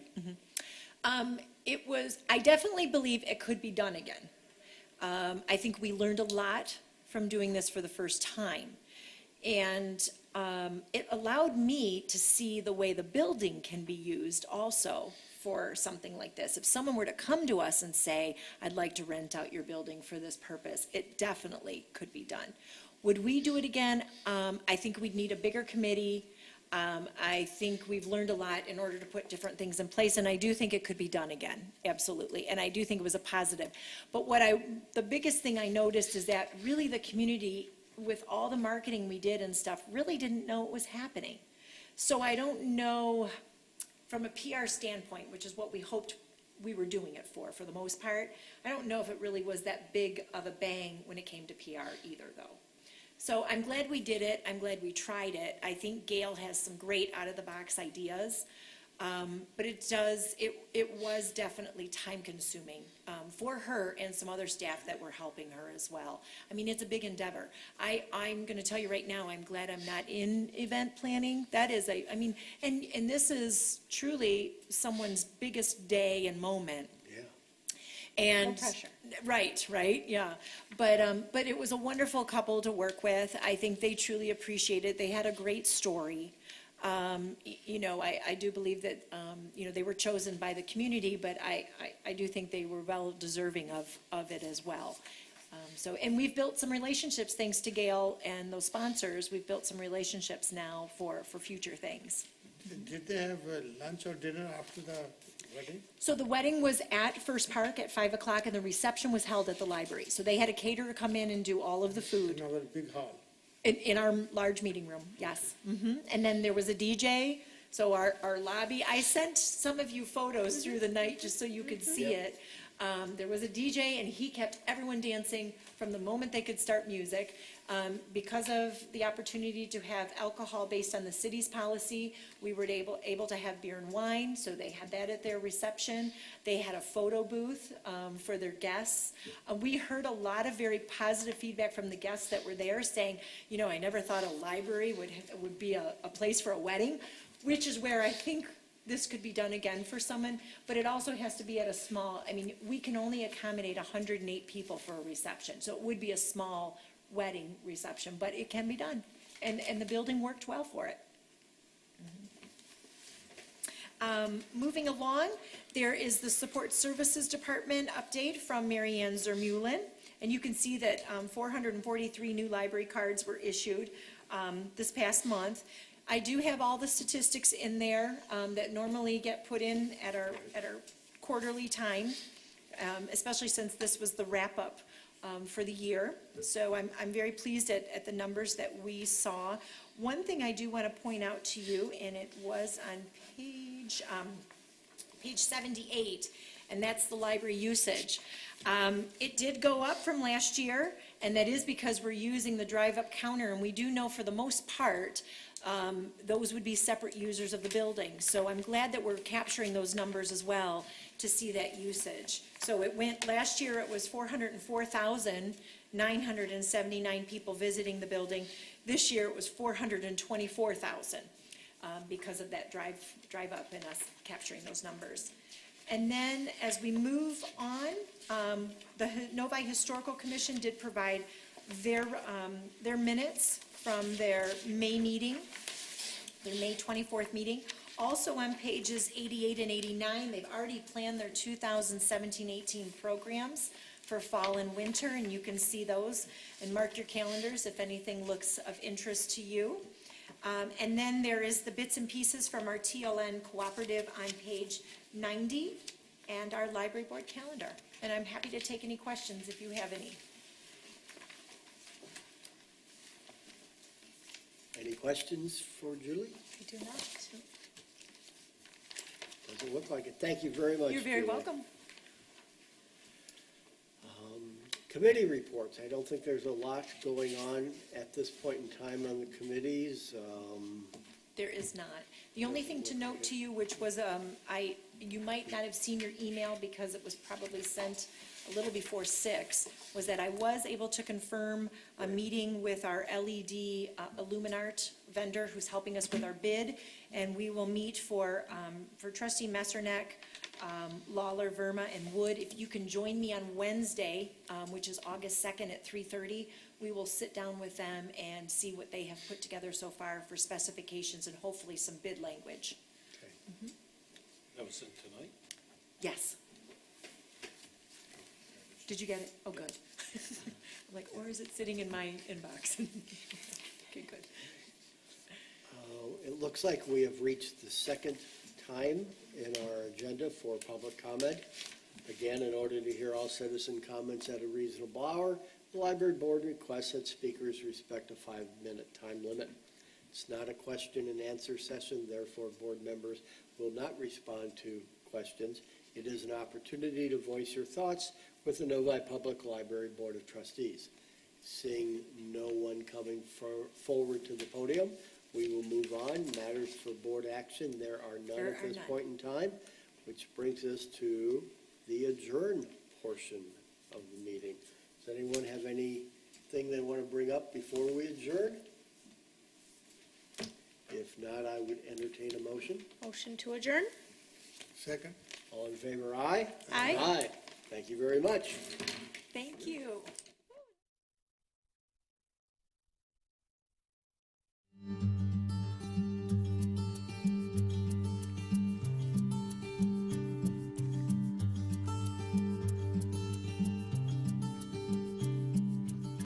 I definitely believe it could be done again. I think we learned a lot from doing this for the first time. And it allowed me to see the way the building can be used also for something like this. If someone were to come to us and say, I'd like to rent out your building for this purpose, it definitely could be done. Would we do it again? I think we'd need a bigger committee. I think we've learned a lot in order to put different things in place, and I do think it could be done again, absolutely. And I do think it was a positive. But the biggest thing I noticed is that really the community with all the marketing we did and stuff, really didn't know it was happening. So I don't know, from a PR standpoint, which is what we hoped we were doing it for the most part, I don't know if it really was that big of a bang when it came to PR either, though. So I'm glad we did it. I'm glad we tried it. I think Gail has some great out-of-the-box ideas. But it was definitely time-consuming for her and some other staff that were helping her as well. I mean, it's a big endeavor. I'm going to tell you right now, I'm glad I'm not in event planning. That is and this is truly someone's biggest day and moment. Yeah. And No pressure. Right, yeah. But it was a wonderful couple to work with. I think they truly appreciate it. They had a great story. I do believe that, they were chosen by the community, but I do think they were well deserving of it as well. And we've built some relationships, thanks to Gail and those sponsors. We've built some relationships now for future things. Did they have lunch or dinner after the wedding? So the wedding was at First Park at 5 o'clock, and the reception was held at the library. So they had a caterer come in and do all of the food. In our big hall. In our large meeting room, yes. And then there was a DJ, so our lobby, I sent some of you photos through the night just so you could see it. There was a DJ, and he kept everyone dancing from the moment they could start music. Because of the opportunity to have alcohol based on the city's policy, we were able to have beer and wine, so they had that at their reception. They had a photo booth for their guests. We heard a lot of very positive feedback from the guests that were there, saying, I never thought a library would be a place for a wedding, which is where I think this could be done again for someone, but it also has to be at a small, we can only accommodate 108 people for a reception, so it would be a small wedding reception, but it can be done, and the building worked well for it. Moving along, there is the Support Services Department update from Mary Ann Zermulin, and you can see that 443 new library cards were issued this past month. I do have all the statistics in there that normally get put in at our quarterly time, especially since this was the wrap-up for the year. So I'm very pleased at the numbers that we saw. One thing I do want to point out to you, and it was on page 78, and that's the library usage. It did go up from last year, and that is because we're using the drive-up counter, and we do know for the most part those would be separate users of the building. So I'm glad that we're capturing those numbers as well to see that usage. So last year it was 404,979 people visiting the building. This year it was 424,000 because of that drive up and us capturing those numbers. And then as we move on, the Novi Historical Commission did provide their minutes from their May meeting, their May 24th meeting. Also on pages 88 and 89, they've already planned their 2017-18 programs for fall and winter, and you can see those and mark your calendars if anything looks of interest to you. And then there is the bits and pieces from our TLN cooperative on page 90 and our library board calendar. And I'm happy to take any questions if you have any. Any questions for Julie? I do not. Doesn't look like it. Thank you very much. You're very Julie. welcome. Committee reports. I don't think there's a lot going on at this point in time on the committees. There is not. The only thing to note to you, which was, you might not have seen your email because it was probably sent a little before 6, was that I was able to confirm a meeting with our LED Illuminart vendor who's helping us with our bid, and we will meet for Trustee Messerneck, Lawler, Verma, and Wood. If you can join me on Wednesday, which is August 2nd at 3:30, we will sit down with them and see what they have put together so far for specifications and hopefully some bid language. Okay. That was sent tonight? Yes. Did you get it? Oh, good. I'm like, or is it sitting in my inbox? Okay, good. It looks like we have reached the second time in our agenda for public comment. Again, in order to hear all citizen comments at a reasonable hour, the library board requests that speakers respect a 5-minute time limit. It's not a question and answer session, therefore board members will not respond to questions. It is an opportunity to voice your thoughts with the Novi Public Library Board of Trustees. Seeing no one coming forward to the podium, we will move on. Matters for board action, there are none There at are this none. point in time, which brings us to the adjourn portion of the meeting. Does anyone have anything they want to bring up before we adjourn? If not, I would entertain a motion. Motion to adjourn? Second? All in favor, aye? Aye. Aye. Thank you very much. Thank you.